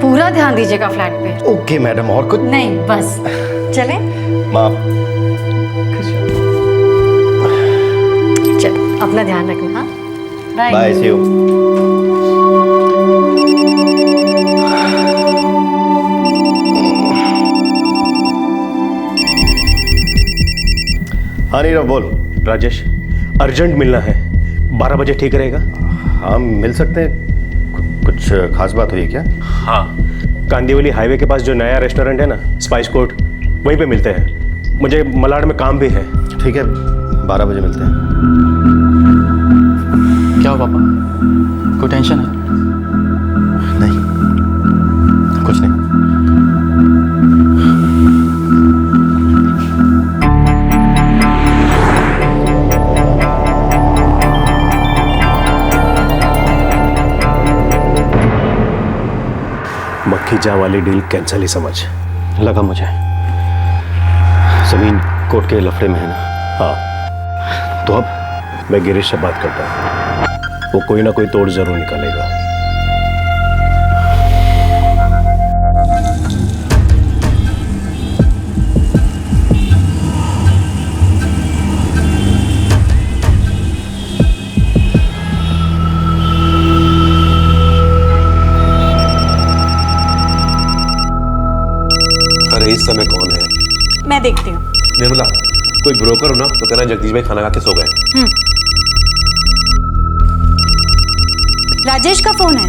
पूरा ध्यान दीजिएगा फ्लैट पे। ओके मैडम, और कुछ नहीं, बस चले। माफ। चल, अपना ध्यान रखना। हाँ, बाय। Bye, C you. हाँ नीरव, बोल। राजेश, अर्जेंट मिलना है। 12 बजे ठीक रहेगा? हाँ, मिल सकते हैं। कुछ खास बात हुई क्या? हाँ, कांदीवली हाईवे के पास जो नया रेस्टोरेंट है ना, स्पाइस कोर्ट, वहीं पे मिलते हैं। मुझे मलाड में काम भी है। ठीक है, 12 बजे मिलते हैं। क्या हो पापा, कोई टेंशन है? नहीं, कुछ नहीं। मखीजा वाली डील कैंसिल ही समझ। लगा मुझे। जमीन कोर्ट के लफड़े में है ना? हाँ। तो अब मैं गिरीश से बात करता हूँ, वो कोई ना कोई तोड़ जरूर निकालेगा। अरे इस समय कौन है? मैं देखती हूँ। निर्मला, कोई ब्रोकर हो ना तो कहना जगदीश भाई खाना खा के सो गए। राजेश का फोन है।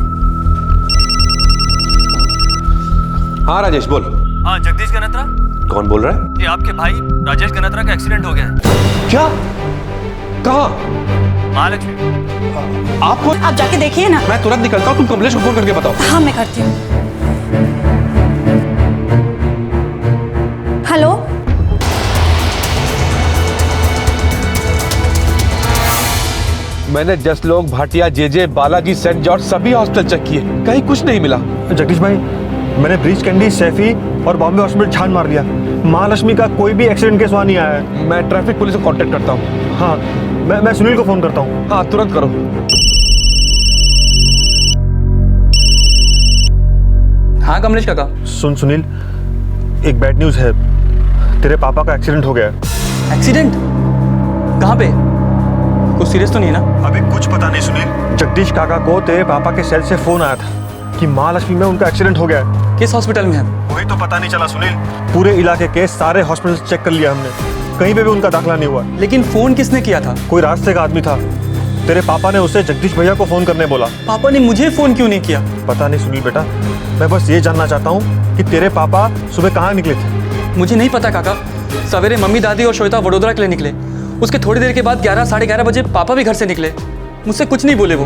हाँ राजेश बोल। हाँ जगदीश गनत्रा। कौन बोल रहा है? ये आपके भाई राजेश गनत्रा का एक्सीडेंट हो गया है। क्या? कहाँ? महालक्ष्मी। आपको? आप जाके देखिए ना। मैं तुरंत निकलता हूँ, तुम कमलेश को फोन करके बताओ। हाँ मैं करती हूँ। हेलो। मैंने Jaslok, Bhatia, JJ, Balaji, saint George सभी हॉस्पिटल चेक किए, कहीं कुछ नहीं मिला। जगदीश भाई, मैंने ब्रीच कैंडी, सैफी और बॉम्बे हॉस्पिटल छान मार लिया। महालक्ष्मी का कोई भी एक्सीडेंट केस वहाँ नहीं आया है। मैं ट्रैफिक पुलिस को कांटेक्ट करता हूँ। हाँ, मैं सुनील को फोन करता हूँ। हाँ तुरंत करो। हाँ कमलेश काका। सुन सुनील, एक बैड न्यूज़ है। तेरे पापा का एक्सीडेंट हो गया है। एक्सीडेंट? कहाँ पे? कुछ सीरियस तो नहीं है ना? अभी कुछ पता नहीं सुनील। जगदीश काका को तेरे पापा के सेल से फोन आया था कि महालक्ष्मी में उनका एक्सीडेंट हो गया है। किस हॉस्पिटल में है? वही तो पता नहीं चला सुनील। पूरे इलाके के सारे हॉस्पिटल चेक कर लिया हमने, कहीं पे भी उनका दाखिला नहीं हुआ। लेकिन फोन किसने किया था? कोई रास्ते का आदमी था। तेरे पापा ने उसे जगदीश भैया को फोन करने बोला। पापा ने मुझे फोन क्यों नहीं किया? पता नहीं सुनील बेटा, मैं बस ये जानना चाहता हूँ कि तेरे पापा सुबह कहाँ निकले थे। मुझे नहीं पता काका। सवेरे मम्मी, दादी और श्वेता वडोदरा के लिए निकले। उसके थोड़ी देर के बाद 11 साढ़े 11 बजे पापा भी घर से निकले। मुझसे कुछ नहीं बोले वो।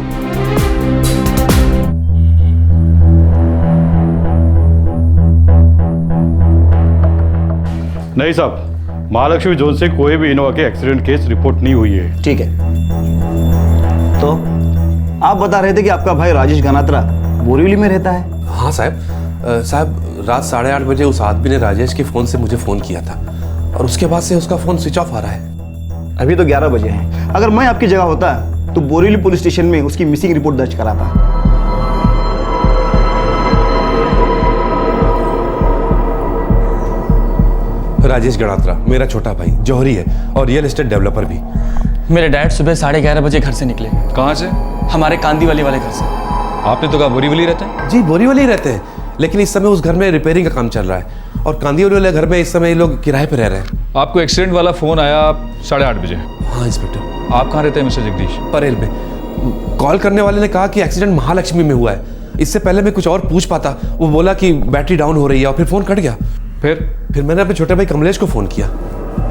नहीं साहब, महालक्ष्मी जोन से कोई भी इनोवा के एक्सीडेंट केस रिपोर्ट नहीं हुई है। ठीक है, तो आप बता रहे थे कि आपका भाई राजेश गनात्रा बोरीवली में रहता है। हाँ साहब, रात 8:30 बजे उस आदमी ने राजेश के फोन से मुझे फोन किया था और उसके बाद से उसका फोन स्विच ऑफ आ रहा है। अभी तो 11 बजे हैं। अगर मैं आपकी जगह होता तो बोरीवली पुलिस स्टेशन में उसकी मिसिंग रिपोर्ट दर्ज कराता। राजेश गणात्रा मेरा छोटा भाई, जौहरी है और रियल एस्टेट डेवलपर भी। मेरे डैड सुबह 11:30 बजे घर से निकले। कहाँ से? हमारे कांदीवाली वाले घर से। आपने तो कहा बोरीवली रहते हैं? जी बोरीवली रहते हैं, लेकिन इस समय उस घर में रिपेयरिंग का काम चल रहा है और कांदीवाली वाले घर में इस समय ये लोग किराए पर रह रहे हैं। आपको एक्सीडेंट वाला फोन आया 8:30 बजे? हाँ इंस्पेक्टर। आप कहाँ रहते हैं मिस्टर जगदीश? परेल में। कॉल करने वाले ने कहा कि एक्सीडेंट महालक्ष्मी में हुआ है। इससे पहले मैं कुछ और पूछ पाता, वो बोला कि बैटरी डाउन हो रही है और फिर फोन कट गया। फिर मैंने अपने छोटे भाई कमलेश को फोन किया।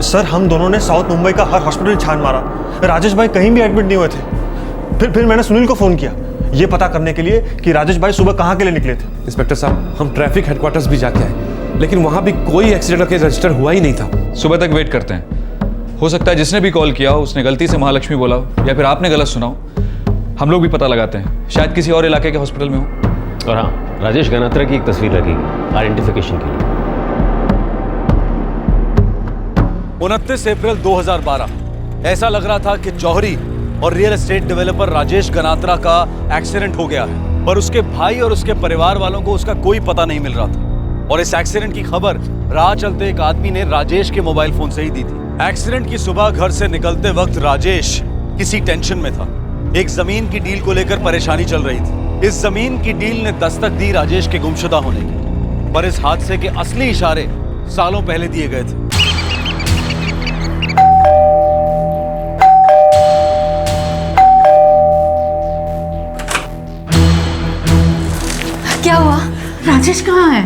सर, हम दोनों ने साउथ मुंबई का हर हॉस्पिटल छान मारा, राजेश भाई कहीं भी एडमिट नहीं हुए थे। फिर मैंने सुनील को फोन किया ये पता करने के लिए कि राजेश भाई सुबह कहाँ के लिए निकले थे। इंस्पेक्टर साहब, हम ट्रैफिक हेडक्वार्टर्स भी जाके आए, लेकिन वहां भी कोई एक्सीडेंट का केस रजिस्टर हुआ ही नहीं था। सुबह तक वेट करते हैं। हो सकता है जिसने भी कॉल किया हो उसने गलती से महालक्ष्मी बोला हो या फिर आपने गलत सुना हो। हम लोग भी पता लगाते हैं, शायद किसी और इलाके के हॉस्पिटल में हो। और हाँ, राजेश गनात्रा की एक तस्वीर लगेगी आइडेंटिफिकेशन के लिए। 29 अप्रैल 2012 ऐसा लग रहा था कि जौहरी और real estate developer Rajesh Ganatra का एक्सीडेंट हो गया है, पर उसके भाई और उसके परिवार वालों को उसका कोई पता नहीं मिल रहा था। और इस एक्सीडेंट की खबर राह चलते एक आदमी ने राजेश के मोबाइल फोन से ही दी थी। एक्सीडेंट की सुबह घर से निकलते वक्त राजेश किसी टेंशन में था। एक जमीन की डील को लेकर परेशानी चल रही थी। इस जमीन की डील ने दस्तक दी राजेश के गुमशुदा होने की, पर इस हादसे के असली इशारे सालों पहले दिए गए थे। क्या हुआ? राजेश कहाँ है?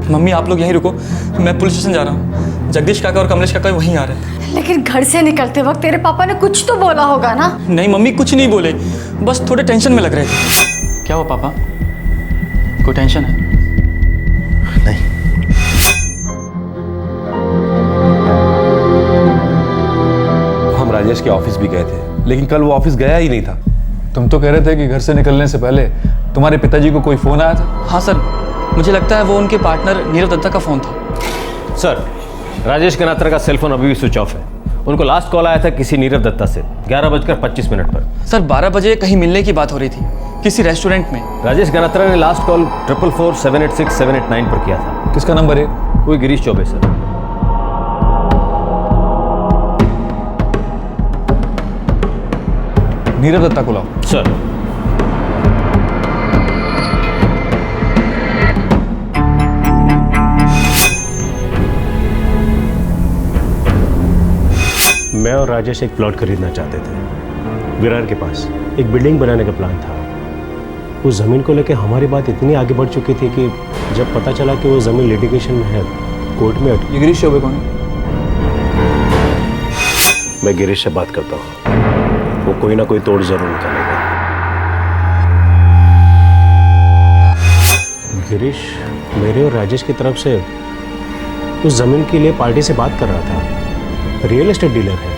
मम्मी आप लोग यहीं रुको, मैं पुलिस स्टेशन जा रहा हूँ। जगदीश काका और कमलेश काका वहीं आ रहे हैं। लेकिन घर से निकलते वक्त तेरे पापा ने कुछ तो बोला होगा ना? नहीं मम्मी, कुछ नहीं बोले, बस थोड़े टेंशन में लग रहे थे। क्या हुआ पापा, कोई टेंशन है? हम राजेश के ऑफिस भी गए थे, लेकिन कल वो ऑफिस गया ही नहीं था। तुम तो कह रहे थे कि घर से निकलने से पहले तुम्हारे पिताजी को कोई फोन आया था। हाँ सर, मुझे लगता है वो उनके पार्टनर नीरव दत्ता का फोन था। सर, राजेश गनात्रा का सेलफोन अभी भी स्विच ऑफ है। उनको लास्ट कॉल आया था किसी नीरव दत्ता से 11:25 पर। सर 12 बजे कहीं मिलने की बात हो रही थी किसी रेस्टोरेंट में। राजेश गनात्रा ने लास्ट कॉल 444-786-789 पर किया था। किसका नंबर है? कोई गिरीश चौबे सर। नीरव दत्ता को लाओ। सर। मैं और राजेश एक प्लॉट खरीदना चाहते थे विरार के पास। एक बिल्डिंग बनाने का प्लान था। उस ज़मीन को लेकर हमारी बात इतनी आगे बढ़ चुकी थी कि जब पता चला कि वो ज़मीन लिटिगेशन में है, कोर्ट में ये गिरीश चौबे कौन है? मैं गिरीश से बात करता हूँ, वो कोई ना कोई तोड़ जरूर निकालेगा। गिरीश मेरे और राजेश की तरफ से उस जमीन के लिए पार्टी से बात कर रहा था। रियल एस्टेट डीलर है।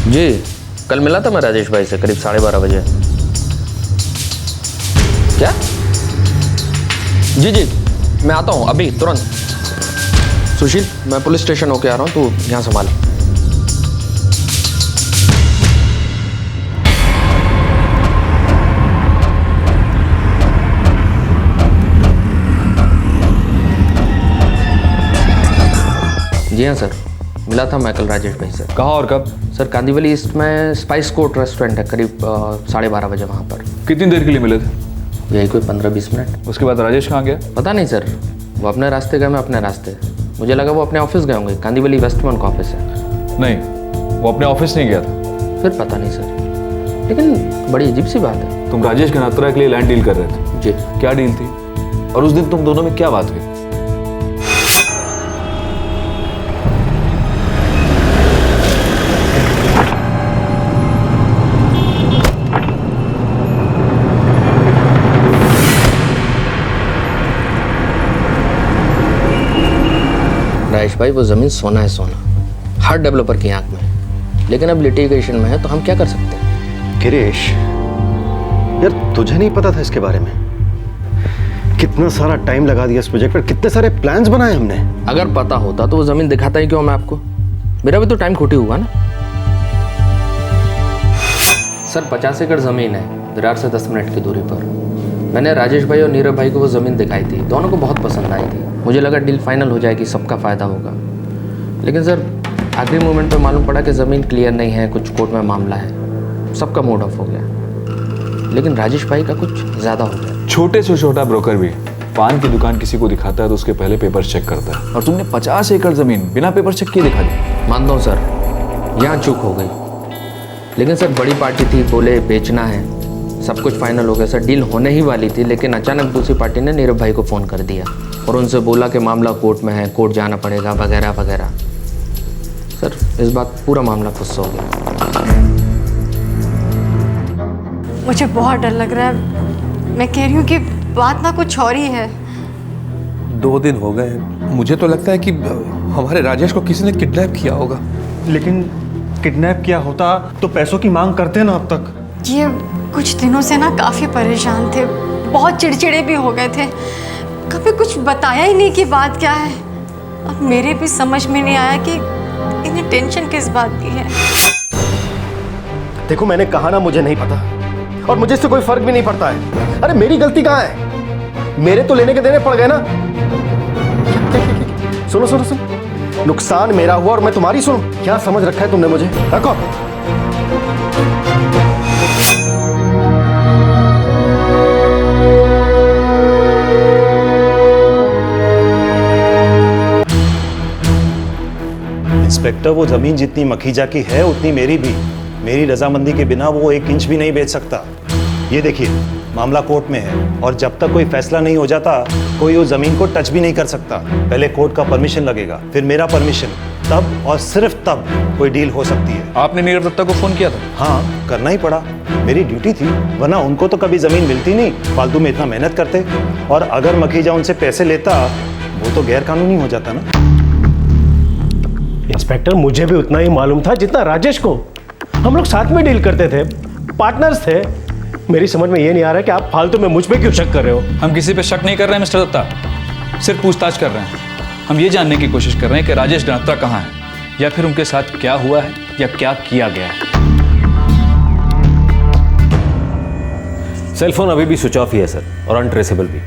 जी, कल मिला था मैं राजेश भाई से करीब 12:30 बजे। क्या? जी, मैं आता हूँ अभी तुरंत। सुशील, मैं पुलिस स्टेशन होके आ रहा हूँ, तू यहाँ संभाल। जी हाँ सर, मिला था मैं कल राजेश भाई से। कहाँ और कब? सर कांदीवली ईस्ट में स्पाइस कोर्ट रेस्टोरेंट है, करीब 12:30 बजे वहाँ पर। कितनी देर के लिए मिले थे? यही कोई 15-20 मिनट। उसके बाद राजेश कहाँ गया? पता नहीं सर, वो अपने रास्ते गए, मैं अपने रास्ते। मुझे लगा वो अपने ऑफिस गए होंगे, कांदीवली वेस्टमन का ऑफिस है। नहीं, वो अपने ऑफिस नहीं गया था। फिर पता नहीं सर, लेकिन बड़ी अजीब सी बात है। तुम राजेश गनात्रा के लिए लैंड डील कर रहे थे? जी। क्या डील थी और उस दिन तुम दोनों में क्या बात हुई? राजेश भाई, वो ज़मीन सोना है, सोना, हर डेवलपर की आंख में। लेकिन अब लिटिगेशन में है तो हम क्या कर सकते हैं? गिरीश, यार तुझे नहीं पता था इसके बारे में? कितना सारा टाइम लगा दिया इस प्रोजेक्ट पर, कितने सारे प्लान्स बनाए हमने। अगर पता होता तो वो ज़मीन दिखाता ही क्यों मैं आपको? मेरा भी तो टाइम खोटी हुआ ना। सर 50 एकड़ ज़मीन है विरार से 10 मिनट की दूरी पर। मैंने राजेश भाई और नीरव भाई को वो ज़मीन दिखाई थी, दोनों को बहुत पसंद आई थी। मुझे लगा डील फाइनल हो जाएगी, सबका फ़ायदा होगा। लेकिन सर आखिरी मोमेंट पे मालूम पड़ा कि ज़मीन क्लियर नहीं है, कुछ कोर्ट में मामला है, सबका मूड ऑफ हो गया। लेकिन राजेश भाई का कुछ ज़्यादा हो गया। छोटे से छोटा ब्रोकर भी पान की दुकान किसी को दिखाता है तो उसके पहले पेपर चेक करता है, और तुमने 50 एकड़ ज़मीन बिना पेपर चेक किए दिखा दी। मानता हूँ सर, यहाँ चूक हो गई। लेकिन सर बड़ी पार्टी थी, बोले बेचना है, सब कुछ फाइनल हो गया सर। डील होने ही वाली थी, लेकिन अचानक दूसरी पार्टी ने नीरव भाई को फ़ोन कर दिया और उनसे बोला कि मामला कोर्ट में है, कोर्ट जाना पड़ेगा वगैरह वगैरह। सर इस बात पूरा मामला फंस हो गया। मुझे बहुत डर लग रहा है। मैं कह रही हूँ कि बात ना कुछ और ही है। 2 दिन हो गए, मुझे तो लगता है कि हमारे राजेश को किसी ने किडनैप किया होगा। लेकिन किडनैप किया होता तो पैसों की मांग करते ना अब तक। ये कुछ दिनों से ना काफ़ी परेशान थे, बहुत चिड़चिड़े भी हो गए थे, कभी कुछ बताया ही नहीं कि बात क्या है। अब मेरे भी समझ में नहीं आया कि इन्हें टेंशन किस बात की है। देखो मैंने कहा ना मुझे नहीं पता, और मुझे इससे कोई फर्क भी नहीं पड़ता है। अरे मेरी गलती कहाँ है? मेरे तो लेने के देने पड़ गए ना। सुनो सुनो सुनो, नुकसान मेरा हुआ और मैं तुम्हारी सुनूं? क्या समझ रखा है तुमने मुझे? रखो। इंस्पेक्टर, वो जमीन जितनी मखीजा की है उतनी मेरी भी। मेरी रजामंदी के बिना वो 1 इंच भी नहीं बेच सकता। ये देखिए, मामला कोर्ट में है और जब तक कोई फैसला नहीं हो जाता कोई उस जमीन को टच भी नहीं कर सकता। पहले कोर्ट का परमिशन लगेगा, फिर मेरा परमिशन, तब और सिर्फ तब कोई डील हो सकती है। आपने नीरव दत्ता को फोन किया था? हाँ, करना ही पड़ा, मेरी ड्यूटी थी, वरना उनको तो कभी जमीन मिलती नहीं, फालतू में इतना मेहनत करते। और अगर मखीजा उनसे पैसे लेता वो तो गैर कानूनी हो जाता ना। इंस्पेक्टर, मुझे भी उतना ही मालूम था जितना राजेश को। हम लोग साथ में डील करते थे, पार्टनर्स थे। मेरी समझ में ये नहीं आ रहा कि आप फालतू में मुझ पे क्यों शक कर रहे हो? हम किसी पे शक नहीं कर रहे हैं मिस्टर दत्ता, सिर्फ पूछताछ कर रहे हैं। हम ये जानने की कोशिश कर रहे हैं कि राजेश गनात्रा कहाँ है, या फिर उनके साथ क्या हुआ है या क्या किया गया है। सेलफोन अभी भी स्विच ऑफ ही है सर, और अनट्रेसेबल भी।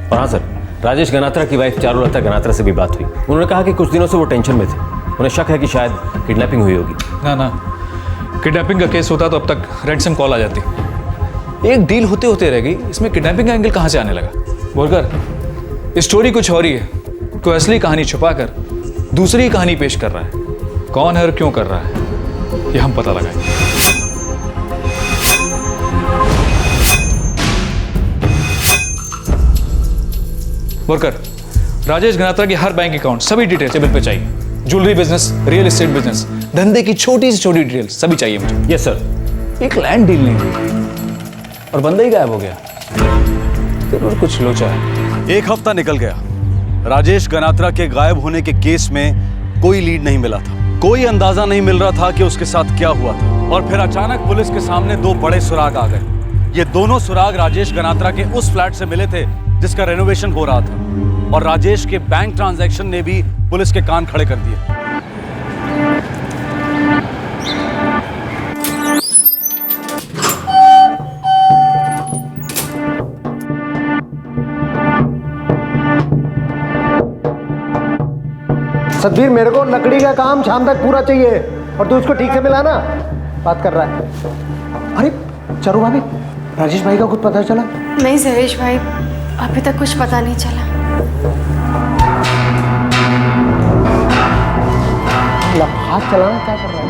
और हाँ सर, राजेश गनात्रा की वाइफ चारुलता गनात्रा से भी बात हुई। उन्होंने कहा कि कुछ दिनों से वो टेंशन में थे, उन्हें शक है कि शायद किडनैपिंग हुई होगी। ना, किडनैपिंग का केस होता तो अब तक रैंसम कॉल आ जाती। एक डील होते होते रह गई, इसमें किडनैपिंग का एंगल कहाँ से आने लगा? बोलकर स्टोरी कुछ और ही है। कोई असली कहानी छुपाकर दूसरी कहानी पेश कर रहा है। कौन है और क्यों कर रहा है, ये हम पता लगाएंगे। वर्कर, राजेश गनात्रा की हर बैंक अकाउंट सभी डिटेल टेबल पे चाहिए। Jewellery business, real estate business, धंधे की छोटी से छोटी डिटेल सभी चाहिए मुझे। Yes sir. एक लैंड डील नहीं हुई और बंदा ही गायब हो गया। जरूर कुछ लोचा है। एक हफ्ता निकल गया। राजेश गनात्रा के गायब होने के केस में कोई लीड नहीं मिला था। कोई अंदाजा नहीं मिल रहा था कि उसके साथ क्या हुआ था। और फिर अचानक पुलिस के सामने दो बड़े सुराग आ गए। ये दोनों सुराग राजेश गनात्रा के उस फ्लैट से मिले थे जिसका रेनोवेशन हो रहा था। और राजेश के बैंक ट्रांजैक्शन ने भी पुलिस के कान खड़े कर दिए। सतबीर, मेरे को लकड़ी का काम शाम तक पूरा चाहिए और तू इसको ठीक से मिला ना। बात कर रहा है। अरे चारू भाभी, राजेश भाई का कुछ पता चला? नहीं सरेश भाई, अभी तक कुछ पता नहीं चला। हाथ चलाना क्या कर रहा है?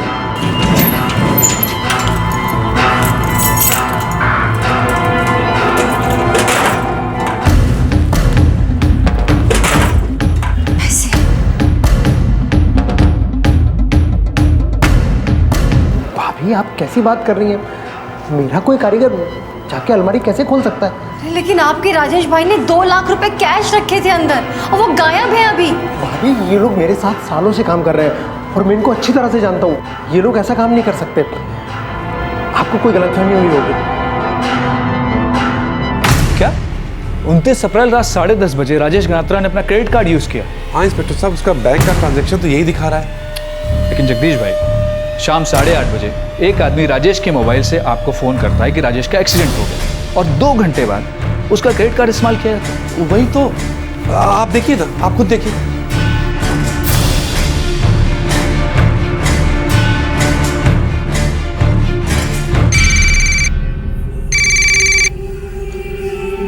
भाभी, आप कैसी बात कर रही हैं? मेरा कोई कारीगर जाके अलमारी कैसे खोल सकता है? लेकिन आपके राजेश भाई ने 2 लाख रुपए कैश रखे थे अंदर और वो गायब है अभी। भाभी, ये लोग मेरे साथ सालों से काम कर रहे हैं और मैं इनको अच्छी तरह से जानता हूँ। ये लोग ऐसा काम नहीं कर सकते। आपको कोई गलतफहमी हुई होगी। क्या 29 अप्रैल रात 10:30 बजे राजेश गनात्रा ने अपना क्रेडिट कार्ड यूज किया? हाँ इंस्पेक्टर साहब, उसका बैंक का ट्रांजैक्शन तो यही दिखा रहा है। लेकिन जगदीश भाई, शाम 8:30 बजे एक आदमी राजेश के मोबाइल से आपको फोन करता है कि राजेश का एक्सीडेंट हो गया और 2 घंटे बाद उसका क्रेडिट कार्ड इस्तेमाल किया जाता है। वही तो, आप देखिए ना, आप खुद देखिए।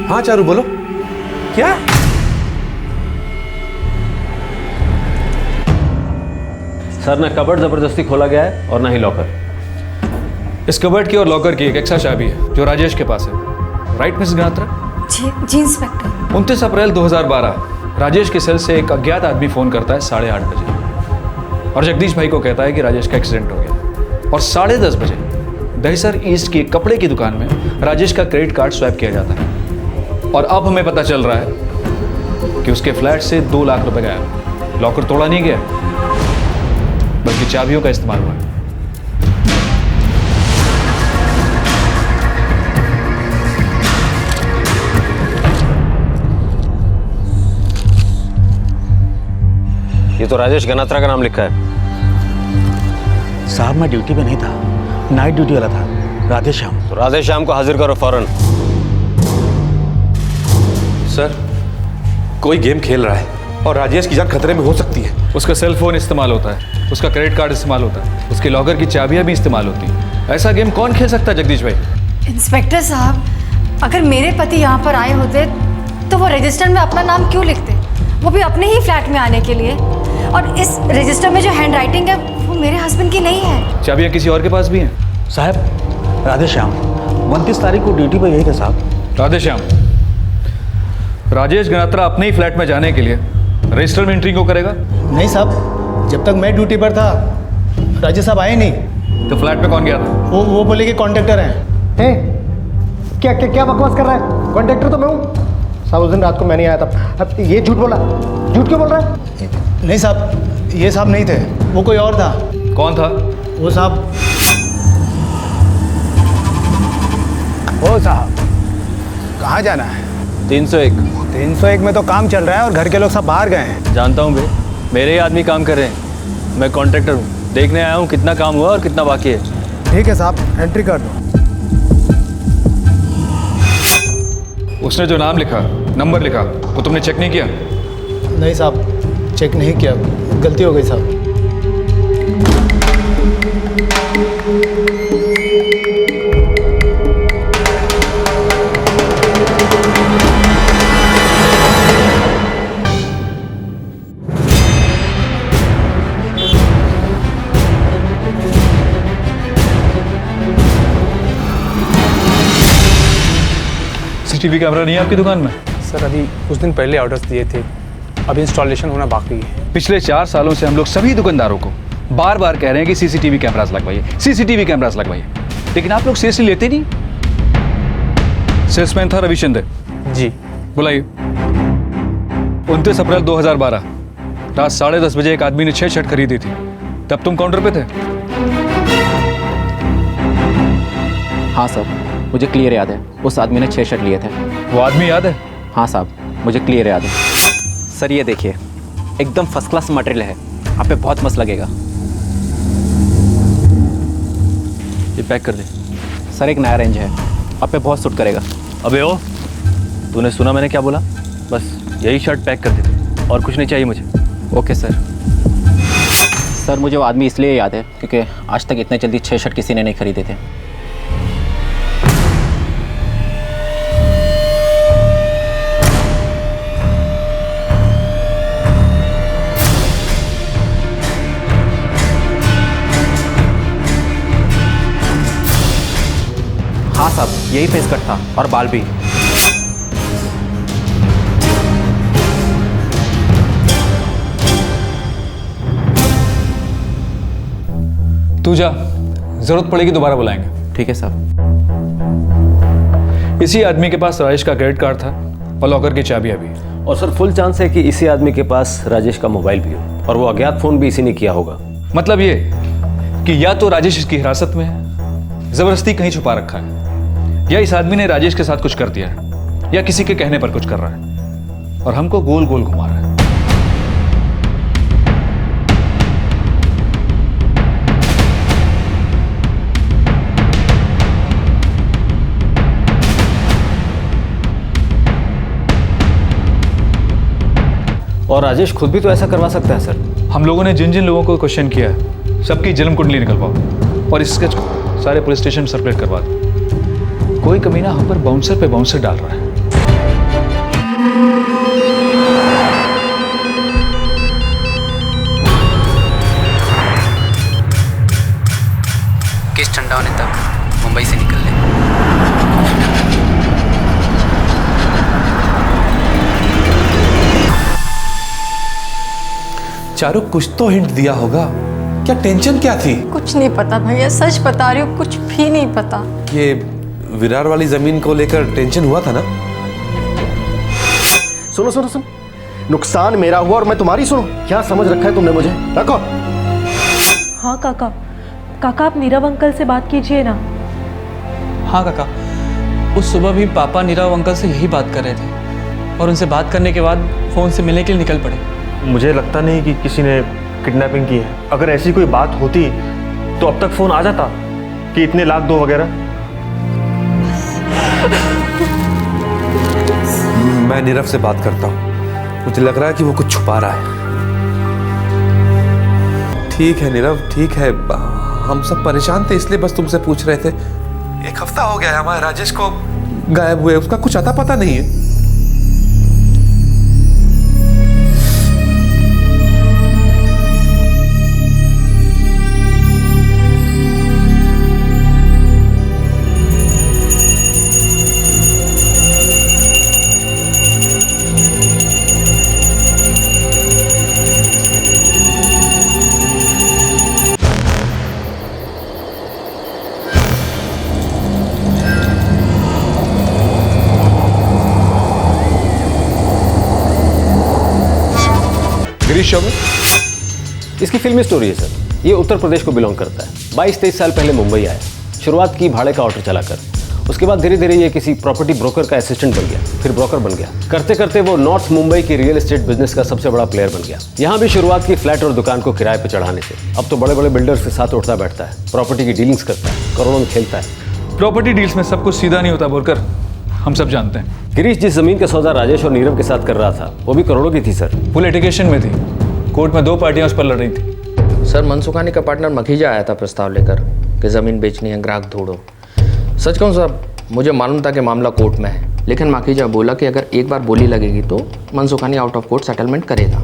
हाँ चारू, बोलो। क्या? सर, ना कबर्ड जबरदस्ती खोला गया है और ना ही लॉकर। इस कबर्ड की और लॉकर की एक एक्स्ट्रा चाबी है जो राजेश के पास है। Right miss Ganatra? जी इंस्पेक्टर। 29 अप्रैल 2012 राजेश के सेल से एक अज्ञात आदमी फोन करता है 8:30 बजे और जगदीश भाई को कहता है कि राजेश का एक्सीडेंट हो गया। और 10:30 बजे दहिसर ईस्ट की एक कपड़े की दुकान में राजेश का क्रेडिट कार्ड स्वैप किया जाता है। और अब हमें पता चल रहा है कि उसके फ्लैट से 2 लाख रुपए गायब। लॉकर तोड़ा नहीं गया, बल्कि चाबियों का इस्तेमाल हुआ है। ये तो राजेश गनात्रा का नाम लिखा है। साहब, मैं ड्यूटी पे नहीं था, नाइट ड्यूटी वाला था। राधेश्याम। तो राधेश्याम को हाजिर करो फौरन। सर, कोई गेम खेल रहा है और राजेश की जान खतरे में हो सकती है। उसका सेल फोन इस्तेमाल होता है, उसका क्रेडिट कार्ड इस्तेमाल होता है, उसके लॉकर की चाबियां भी इस्तेमाल होती हैं। ऐसा गेम कौन खेल सकता है जगदीश भाई? इंस्पेक्टर साहब, अगर मेरे पति यहाँ पर आए होते तो वो रजिस्टर में अपना नाम क्यों लिखते, वो भी अपने ही फ्लैट में आने के लिए। और इस रजिस्टर में जो हैंड राइटिंग है वो मेरे हस्बैंड की नहीं है। चाबियां किसी और के पास भी हैं? साहब, राधेश्याम 29 तारीख को ड्यूटी पर यही थे साहब। राधेश्याम, राजेश गनात्रा अपने ही फ्लैट में जाने के लिए रजिस्टर में एंट्री क्यों करेगा? नहीं साहब, जब तक मैं ड्यूटी पर था राजेश साहब आए नहीं। तो फ्लैट में कौन गया था? वो बोले कि कॉन्ट्रैक्टर हैं। क्या क्या क्या बकवास कर रहा है? कॉन्ट्रैक्टर तो मैं हूँ साहब। उस दिन रात को मैं नहीं आया था। अब ये झूठ बोला, झूठ क्यों बोल रहा है? नहीं साहब, ये साहब नहीं थे, वो कोई और था। कौन था? वो साहब कहाँ जाना है? 301। 301 में तो काम चल रहा है और घर के लोग सब बाहर गए हैं। जानता हूँ बे, मेरे ही आदमी काम कर रहे हैं। मैं कॉन्ट्रैक्टर हूँ, देखने आया हूँ कितना काम हुआ और कितना बाकी है। ठीक है साहब, एंट्री कर दो। उसने जो नाम लिखा, नंबर लिखा, वो तुमने चेक नहीं किया? नहीं साहब, चेक नहीं किया, गलती हो गई साहब। सीसीटीवी कैमरा नहीं है आपकी दुकान में? सर अभी कुछ दिन पहले ऑर्डर्स दिए थे, अभी इंस्टॉलेशन होना बाकी है। पिछले 4 सालों से हम लोग सभी दुकानदारों को बार बार कह रहे हैं कि सीसीटीवी कैमरास लगवाइए, सीसीटीवी कैमरास लगवाइए, लेकिन आप लोग सीरियसली लेते नहीं। सेल्समैन था रविशंकर जी, बुलाइए। 29 अप्रैल 2012 रात 10:30 बजे एक आदमी ने 6 शर्ट खरीदी थी, तब तुम काउंटर पे थे? हाँ सर, मुझे क्लियर याद है, उस आदमी ने 6 शर्ट लिए थे। वो आदमी याद है? हाँ साहब, मुझे क्लियर याद है। सर ये देखिए, एकदम फर्स्ट क्लास मटेरियल है, आप पे बहुत मस्त लगेगा। ये पैक कर दे। सर एक नया रेंज है, आप पे बहुत सूट करेगा। अबे ओ, तूने सुना मैंने क्या बोला? बस यही शर्ट पैक कर दे, और कुछ नहीं चाहिए मुझे। Okay sir. सर मुझे वो आदमी इसलिए याद है क्योंकि आज तक इतने जल्दी 6 शर्ट किसी ने नहीं खरीदे थे। हाँ साहब, यही फेस कट था और बाल भी। तू जा, जरूरत पड़ेगी दोबारा बुलाएंगे। ठीक है साहब। इसी आदमी के पास राजेश का क्रेडिट कार्ड था और लॉकर की चाबियां भी। और सर फुल चांस है कि इसी आदमी के पास राजेश का मोबाइल भी हो, और वो अज्ञात फोन भी इसी ने किया होगा। मतलब ये कि या तो राजेश इसकी हिरासत में है, जबरदस्ती कहीं छुपा रखा है, या इस आदमी ने राजेश के साथ कुछ कर दिया है, या किसी के कहने पर कुछ कर रहा है और हमको गोल गोल घुमा रहा है। और राजेश खुद भी तो ऐसा करवा सकता है सर। हम लोगों ने जिन जिन लोगों को क्वेश्चन किया है, सबकी जन्म कुंडली निकलवाओ और इस स्केच को सारे पुलिस स्टेशन सर्कुलेट करवा दो। कोई कमीना हम पर बाउंसर पे बाउंसर डाल रहा है। केस ठंडा होने तक मुंबई से निकल ले। चारू, कुछ तो हिंट दिया होगा। क्या टेंशन क्या थी? कुछ नहीं पता भैया, सच बता रही हूँ, कुछ भी नहीं पता। ये विरार वाली जमीन को लेकर टेंशन हुआ था ना? सुनो सुनो सुनो, नुकसान मेरा हुआ और मैं तुम्हारी सुनो। क्या समझ रखा है तुमने मुझे? रखो। हाँ काका, काका आप नीरव अंकल से बात कीजिए ना। हाँ काका, उस सुबह भी पापा नीरव अंकल से यही बात कर रहे थे और उनसे बात करने के बाद फ़ोन से मिलने के लिए निकल पड़े। मुझे लगता नहीं कि किसी ने किडनैपिंग की है। अगर ऐसी कोई बात होती तो अब तक फोन आ जाता कि इतने लाख दो वगैरह। मैं नीरव से बात करता हूँ, मुझे लग रहा है कि वो कुछ छुपा रहा है। ठीक है नीरव, ठीक है, हम सब परेशान थे इसलिए बस तुमसे पूछ रहे थे। 1 हफ्ता हो गया है हमारे राजेश को गायब हुए, उसका कुछ अता पता नहीं है। इसकी फिल्मी स्टोरी है सर। ये उत्तर प्रदेश को बिलोंग करता है। 22-23 साल पहले मुंबई आया। शुरुआत की भाड़े का ऑटो चलाकर, उसके बाद धीरे धीरे ये किसी प्रॉपर्टी ब्रोकर का असिस्टेंट बन गया, फिर ब्रोकर बन गया। करते करते वो नॉर्थ मुंबई की रियल एस्टेट बिजनेस का सबसे बड़ा प्लेयर बन गया। यहाँ भी शुरुआत की फ्लैट और दुकान को किराए पर चढ़ाने से। अब तो बड़े बड़े बिल्डर्स के साथ उठता बैठता है, प्रॉपर्टी की डीलिंग्स करता है, करोड़ों में खेलता है। प्रॉपर्टी डील्स में सब कुछ सीधा नहीं होता बोलकर हम सब जानते हैं। गिरीश जिस जमीन का सौदा राजेश और नीरव के साथ कर रहा था, वो भी करोड़ों की थी सर। वो लिटिगेशन में थी, कोर्ट में 2 पार्टियां उस पर लड़ रही थी। सर मनसुखानी का पार्टनर मखीजा आया था प्रस्ताव लेकर कि ज़मीन बेचनी है, ग्राहक ढूंढो। सच कहूँ सर, मुझे मालूम था कि मामला कोर्ट में है, लेकिन मखीजा बोला कि अगर एक बार बोली लगेगी तो Mansukhani out of court settlement करेगा।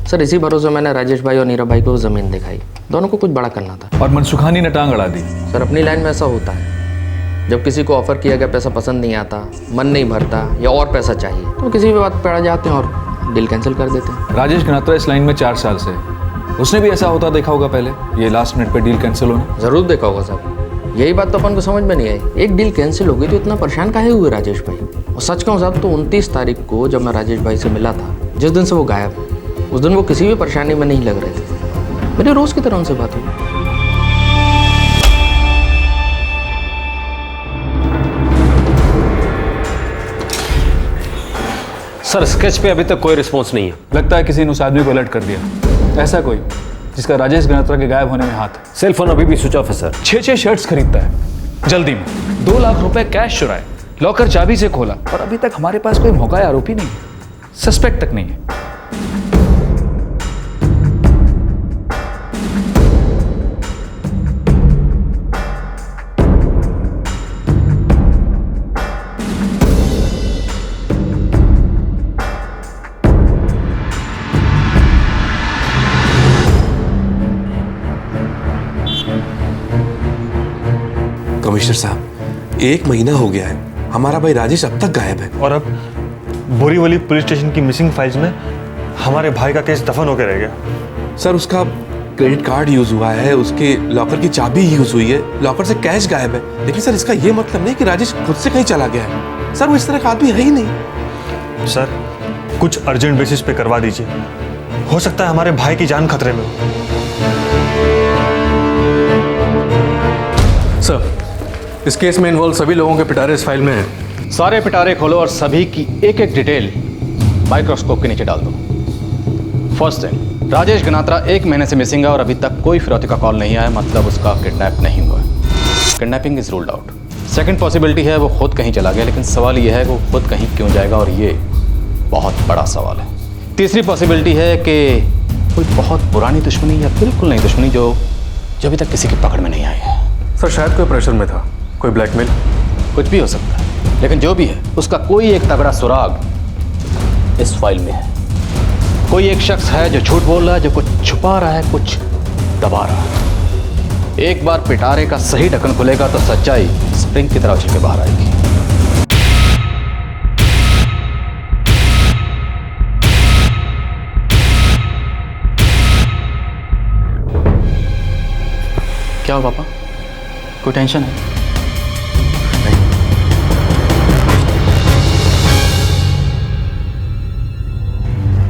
सर इसी भरोसे मैंने राजेश भाई और नीरव भाई को ज़मीन दिखाई। दोनों को कुछ बड़ा करना था और मनसुखानी ने टांग अड़ा दी। सर अपनी लाइन में ऐसा होता है। जब किसी को ऑफर किया गया पैसा पसंद नहीं आता, मन नहीं भरता या और पैसा चाहिए, तो किसी भी बात पर अड़ जाते हैं और डील कैंसिल कर देते हैं। राजेश गनात्रा इस लाइन में 4 साल से है। उसने भी ऐसा होता देखा होगा पहले, ये लास्ट मिनट पे डील कैंसिल होना। ज़रूर देखा होगा साहब, यही बात तो अपन को समझ में नहीं आई। एक डील कैंसिल हो गई तो इतना परेशान काहे हुए राजेश भाई? और सच कहूँ साहब तो 29 तारीख को जब मैं राजेश भाई से मिला था, जिस दिन से वो गायब है, उस दिन वो किसी भी परेशानी में नहीं लग रहे थे। मेरे रोज़ की तरह उनसे बात हुई। सर स्केच पे अभी तक कोई रिस्पॉन्स नहीं है। लगता है किसी ने उस आदमी को अलर्ट कर दिया। ऐसा कोई जिसका राजेश गनात्रा के गायब होने में हाथ है। सेल फोन अभी भी स्विच ऑफ है सर। 6 शर्ट्स खरीदता है जल्दी में, 2 लाख रुपए कैश चुराए, लॉकर चाबी से खोला, और अभी तक हमारे पास कोई मौका आरोपी नहीं है, सस्पेक्ट तक नहीं है। कमिश्नर साहब, 1 महीना हो गया है, हमारा भाई राजेश अब तक गायब है। और अब बोरीवली पुलिस स्टेशन की मिसिंग फाइल्स में हमारे भाई का केस दफन होकर रह गया। सर उसका क्रेडिट कार्ड यूज हुआ है, उसके लॉकर की चाबी यूज हुई है, लॉकर से कैश गायब है। लेकिन सर इसका ये मतलब नहीं कि राजेश खुद से कहीं चला गया है। सर वो इस तरह का आदमी है ही नहीं। सर कुछ अर्जेंट बेसिस पे करवा दीजिए, हो सकता है हमारे भाई की जान खतरे में हो। सर इस केस में इन्वॉल्व सभी लोगों के पिटारे इस फाइल में हैं। सारे पिटारे खोलो और सभी की एक एक डिटेल माइक्रोस्कोप के नीचे डाल दो। फर्स्ट थिंग, राजेश गनात्रा 1 महीने से मिसिंग है और अभी तक कोई फिरौती का कॉल नहीं आया, मतलब उसका किडनैप नहीं हुआ। Kidnapping is ruled out. Second possibility है वो खुद कहीं चला गया, लेकिन सवाल ये है वो खुद कहीं क्यों जाएगा, और ये बहुत बड़ा सवाल है। तीसरी पॉसिबिलिटी है कि कोई बहुत पुरानी दुश्मनी या बिल्कुल नई दुश्मनी जो अभी तक किसी की पकड़ में नहीं आई है। सर शायद कोई प्रेशर में था, कोई ब्लैकमेल, कुछ भी हो सकता है, लेकिन जो भी है उसका कोई एक तगड़ा सुराग इस फाइल में है। कोई एक शख्स है जो झूठ बोल रहा है, जो कुछ छुपा रहा है, कुछ दबा रहा है। एक बार पिटारे का सही ढक्कन खुलेगा तो सच्चाई स्प्रिंग की तरह उछल के बाहर आएगी। क्या हो पापा, कोई टेंशन है?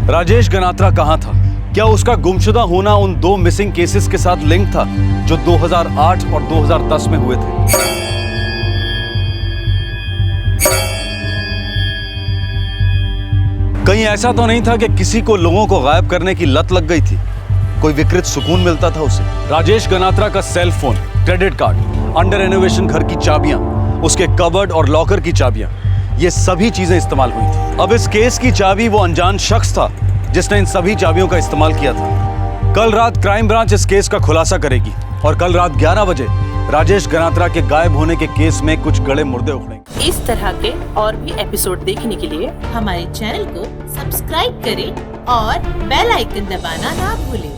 राजेश गनात्रा कहां था? क्या उसका गुमशुदा होना उन 2 मिसिंग केसेस के साथ लिंक था जो 2008 और 2010 में हुए थे? कहीं ऐसा तो नहीं था कि किसी को लोगों को गायब करने की लत लग गई थी, कोई विकृत सुकून मिलता था उसे? राजेश गनात्रा का cell phone, credit card, under renovation घर की चाबियां, उसके कबर्ड और लॉकर की चाबियां, ये सभी चीजें इस्तेमाल हुई थी। अब इस केस की चाबी वो अनजान शख्स था जिसने इन सभी चाबियों का इस्तेमाल किया था। कल रात क्राइम ब्रांच इस केस का खुलासा करेगी और कल रात 11 बजे राजेश गनात्रा के गायब होने के केस में कुछ गड़े मुर्दे उखड़ेंगे। इस तरह के और भी एपिसोड देखने के लिए हमारे चैनल को सब्सक्राइब करें और बेल आइकन दबाना ना भूलें।